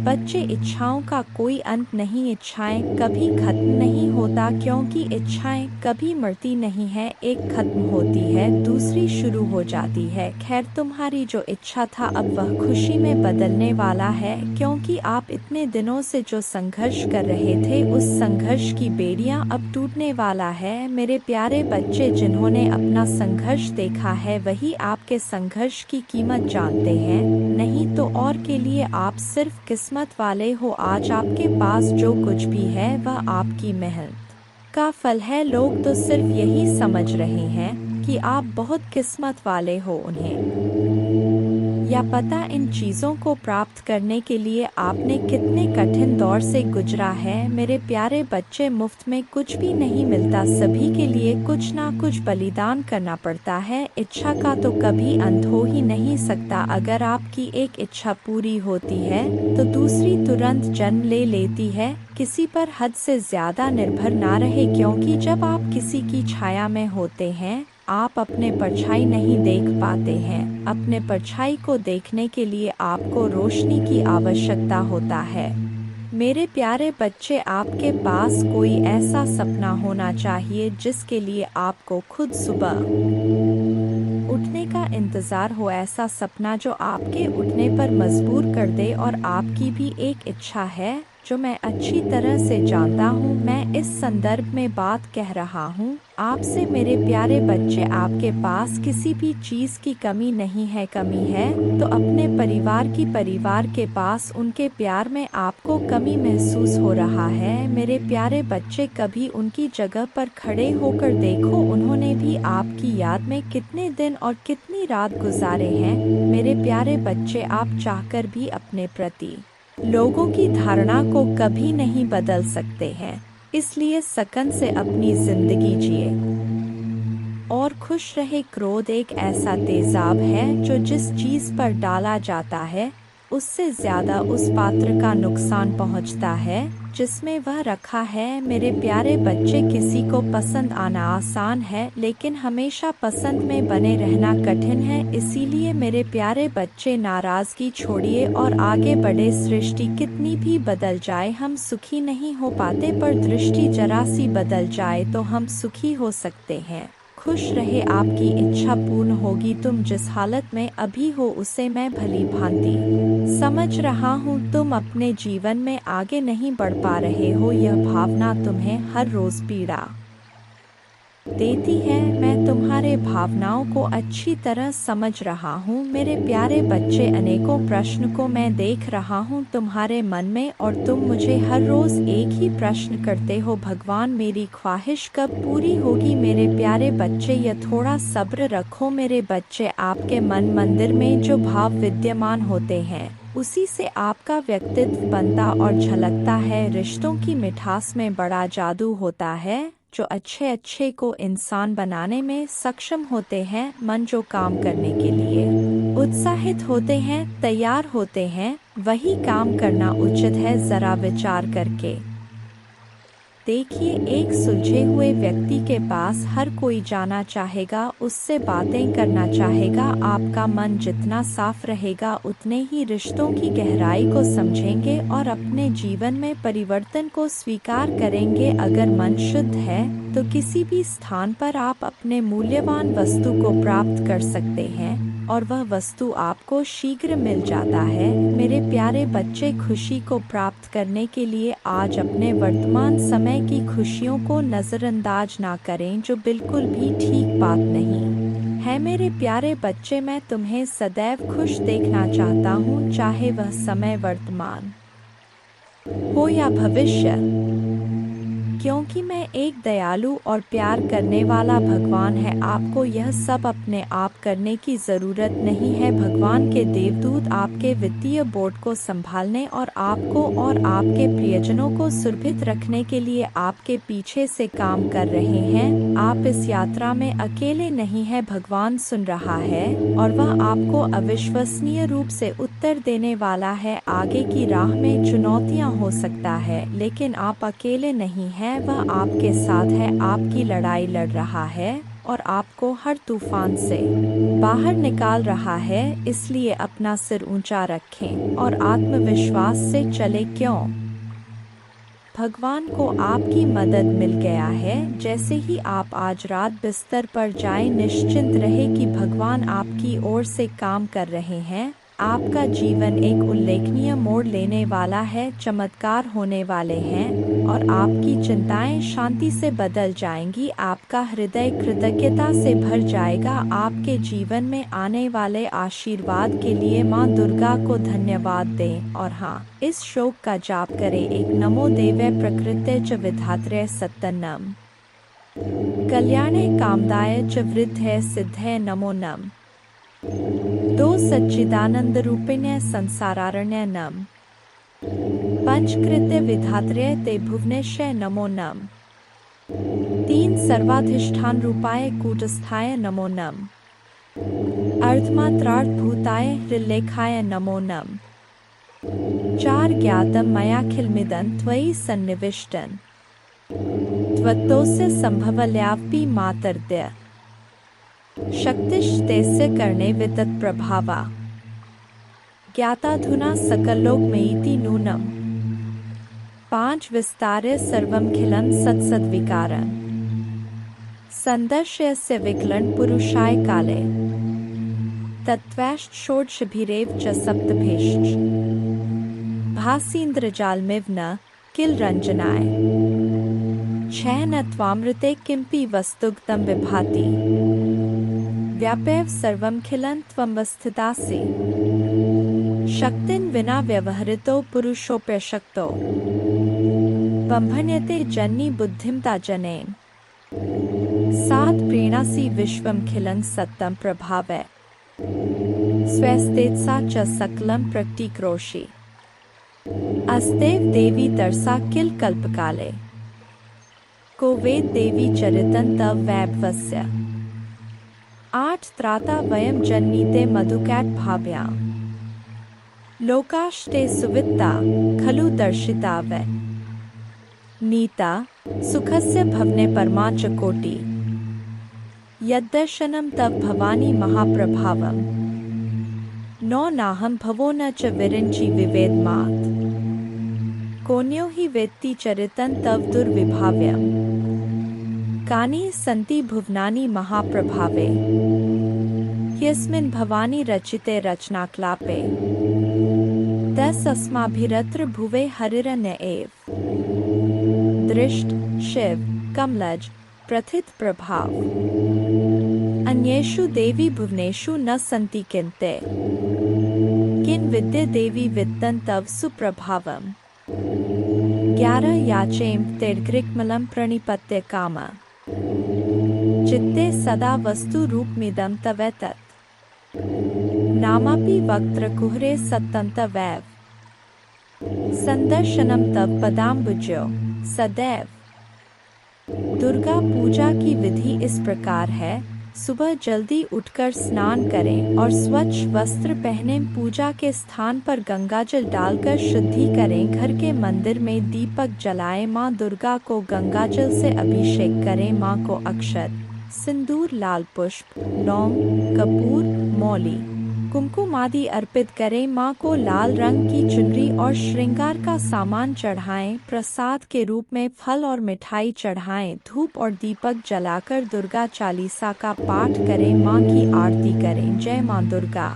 Speaker 1: बच्चे, इच्छाओं का कोई अंत नहीं। इच्छाएं कभी खत्म नहीं होता क्योंकि इच्छाएं कभी मरती नहीं है। एक खत्म होती है, दूसरी शुरू हो जाती है। खैर, तुम्हारी जो इच्छा था अब वह खुशी में बदलने वाला है क्योंकि आप इतने दिनों से जो संघर्ष कर रहे थे उस संघर्ष की बेड़ियां अब टूटने वाला है। मेरे प्यारे बच्चे, जिन्होंने अपना संघर्ष देखा है वही आपके संघर्ष की कीमत जानते हैं, नहीं तो और के लिए आप सिर्फ किस्मत वाले हो। आज आपके पास जो कुछ भी है वह आपकी मेहनत का फल है। लोग तो सिर्फ यही समझ रहे हैं कि आप बहुत किस्मत वाले हो। उन्हें या पता इन चीज़ों को प्राप्त करने के लिए आपने कितने कठिन दौर से गुजरा है। मेरे प्यारे बच्चे, मुफ्त में कुछ भी नहीं मिलता, सभी के लिए कुछ ना कुछ बलिदान करना पड़ता है। इच्छा का तो कभी अंत हो ही नहीं सकता। अगर आपकी एक इच्छा पूरी होती है तो दूसरी तुरंत जन्म ले लेती है। किसी पर हद से ज़्यादा निर्भर ना रहे क्योंकि जब आप किसी की छाया में होते हैं आप अपने परछाई नहीं देख पाते हैं। अपने परछाई को देखने के लिए आपको रोशनी की आवश्यकता होता है। मेरे प्यारे बच्चे, आपके पास कोई ऐसा सपना होना चाहिए जिसके लिए आपको खुद सुबह उठने का इंतज़ार हो। ऐसा सपना जो आपके उठने पर मजबूर कर दे। और आपकी भी एक इच्छा है जो मैं अच्छी तरह से जानता हूँ। मैं इस संदर्भ में बात कह रहा हूँ आपसे। मेरे प्यारे बच्चे, आपके पास किसी भी चीज़ की कमी नहीं है। कमी है तो अपने परिवार के पास उनके प्यार में आपको कमी महसूस हो रहा है। मेरे प्यारे बच्चे, कभी उनकी जगह पर खड़े होकर देखो। उन्होंने भी आपकी याद में कितने दिन और कितनी रात गुजारे हैं। मेरे प्यारे बच्चे, आप चाहकर भी अपने प्रति लोगों की धारणा को कभी नहीं बदल सकते हैं, इसलिए सकन से अपनी जिंदगी जिए और खुश रहे। क्रोध एक ऐसा तेजाब है जो जिस चीज पर डाला जाता है उससे ज्यादा उस पात्र का नुकसान पहुंचता है जिसमें वह रखा है। मेरे प्यारे बच्चे, किसी को पसंद आना आसान है लेकिन हमेशा पसंद में बने रहना कठिन है। इसीलिए मेरे प्यारे बच्चे, नाराजगी छोड़िए और आगे बढ़े। सृष्टि कितनी भी बदल जाए हम सुखी नहीं हो पाते, पर दृष्टि जरा सी बदल जाए तो हम सुखी हो सकते हैं। खुश रहे, आपकी इच्छा पूर्ण होगी। तुम जिस हालत में अभी हो उसे मैं भली भांति समझ रहा हूँ। तुम अपने जीवन में आगे नहीं बढ़ पा रहे हो, यह भावना तुम्हें हर रोज पीड़ा देती है। मैं तुम्हारे भावनाओं को अच्छी तरह समझ रहा हूँ मेरे प्यारे बच्चे। अनेकों प्रश्न को मैं देख रहा हूँ तुम्हारे मन में और तुम मुझे हर रोज एक ही प्रश्न करते हो, भगवान मेरी ख्वाहिश कब पूरी होगी। मेरे प्यारे बच्चे, यह थोड़ा सब्र रखो मेरे बच्चे। आपके मन मंदिर में जो भाव विद्यमान होते हैं उसी से आपका व्यक्तित्व बनता और झलकता है। रिश्तों की मिठास में बड़ा जादू होता है जो अच्छे अच्छे को इंसान बनाने में सक्षम होते हैं। मन जो काम करने के लिए उत्साहित होते हैं, तैयार होते हैं, वही काम करना उचित है। जरा विचार करके देखिए, एक सुलझे हुए व्यक्ति के पास हर कोई जाना चाहेगा, उससे बातें करना चाहेगा। आपका मन जितना साफ रहेगा उतने ही रिश्तों की गहराई को समझेंगे और अपने जीवन में परिवर्तन को स्वीकार करेंगे। अगर मन शुद्ध है तो किसी भी स्थान पर आप अपने मूल्यवान वस्तु को प्राप्त कर सकते हैं और वह वस्तु आपको शीघ्र मिल जाता है। मेरे प्यारे बच्चे, खुशी को प्राप्त करने के लिए आज अपने वर्तमान समय की खुशियों को नज़रअंदाज ना करें, जो बिल्कुल भी ठीक बात नहीं है। मेरे प्यारे बच्चे, मैं तुम्हें सदैव खुश देखना चाहता हूँ, चाहे वह समय वर्तमान हो या भविष्य, क्योंकि मैं एक दयालु और प्यार करने वाला भगवान है। आपको यह सब अपने आप करने की ज़रूरत नहीं है। भगवान के देवदूत आपके वित्तीय बोर्ड को संभालने और आपको और आपके प्रियजनों को सुरक्षित रखने के लिए आपके पीछे से काम कर रहे हैं। आप इस यात्रा में अकेले नहीं हैं, भगवान सुन रहा है और वह आपको अविश्वसनीय रूप से उत्तर देने वाला है। आगे की राह में चुनौतियाँ हो सकता है लेकिन आप अकेले नहीं हैं, वह आपके साथ है, आपकी लड़ाई लड़ रहा है और आपको हर तूफान से बाहर निकाल रहा है। इसलिए अपना सिर ऊंचा रखें और आत्मविश्वास से चले। क्यों? भगवान को आपकी मदद मिल गया है। जैसे ही आप आज रात बिस्तर पर जाएं, निश्चिंत रहे कि भगवान आपकी ओर से काम कर रहे हैं। आपका जीवन एक उल्लेखनीय मोड़ लेने वाला है, चमत्कार होने वाले हैं और आपकी चिंताएं शांति से बदल जाएंगी। आपका हृदय कृतज्ञता से भर जाएगा। आपके जीवन में आने वाले आशीर्वाद के लिए माँ दुर्गा को धन्यवाद दें और हाँ, इस श्लोक का जाप करें। एक नमो देवै प्रकृते च विधात्रे सत्तनम कल्याणे कामदाय च वृद्धे सिद्धे नमो नम। दो सच्चिदानंद रूपिण्य संसारारण्य नम। पंचकृत्य विधात्रे ते भुवनेश्य नमो नम। तीन सर्वाधिष्ठान रूपाय कूटस्थाय नमो नम। अर्धमात्रार्थ भूताय हृल्लेखाय नमो नम। चार ज्ञातम मयाखिलमिदं त्वयि सन्निविष्टन् त्वत्तोस्य संभवल्यापि मातर्दय शक्तिस्तेस्य कर्णे वितत प्रभावा ज्ञाताधुना सकल्लोकमेति नूनम। पांच विस्तार्य सर्वमखिलं सत्सद्विकारं संदर्शयस्य विकलं पुरुषाय काले तत्त्वैश्च षोडशभिरेव च सप्तभेश्च भासीन्द्रजालमिव न किल रंजनाय छह न त्वामृते किंपि वस्तुगतं विभाति व्यापैव सर्वमखिलं त्वमवस्थितासि शक्तिन विना व्यवहृतो पुरुषोऽप्यशक्तो बंभन्यते जन्नी बुद्धिमता जनेन सात प्रीणासि विश्वमखिलं सत्तं प्रभावै स्वस्तेजसा च सकलं प्रकटीकरोषि अस्तेव देवी तरसा किल कल्पकाले को वेद देवी चरितं तव वैभवस्य 8 त्राता वयं जन्मीते मधुकैट भाभ्यां लोकाश्ते सुवित्ता खलु दर्शिता वै नीता सुखस्य भवने परमा च कोटि यद्दर्शनं तव भवानी महाप्रभावम् नो नाहं भवो न च विरिञ्चि विवेदमात् कोन्यो हि वेत्ति चरितं तव दुर्विभाव्यम् कानि सन्ति भुवनानि महाप्रभावे ह्यस्मिन् भवानी रचिते रचनाक्लापे तस्माभिरत्र भुवे हरिरन्य एव दृष्ट शिव कमलज प्रथित प्रभाव अन्येषु देवी भुवनेषु न सन्ति किन्ते किं विद्ये देवी वित्तं तव सुप्रभावम् 11 याचेम तेर्ग्रिक्मलं प्रणिपत्य काम चित्ते सदा वस्तु रूपमिदं तवेतत् नामापि वक्त्रकुहरे सत्तं तवैव संदर्शनम तव पदाम्बुजो सदैव। दुर्गा पूजा की विधि इस प्रकार है। सुबह जल्दी उठकर स्नान करें और स्वच्छ वस्त्र पहने पूजा के स्थान पर गंगाजल डालकर शुद्धि करें। घर के मंदिर में दीपक जलाएं। माँ दुर्गा को गंगाजल से अभिषेक करें। माँ को अक्षत सिंदूर लाल पुष्प लौंग कपूर मौली कुमकुम आदि अर्पित करें। माँ को लाल रंग की चुनरी और श्रृंगार का सामान चढ़ाएं। प्रसाद के रूप में फल और मिठाई चढ़ाएं। धूप और दीपक जलाकर दुर्गा चालीसा का पाठ करें। माँ की आरती करें। जय माँ दुर्गा।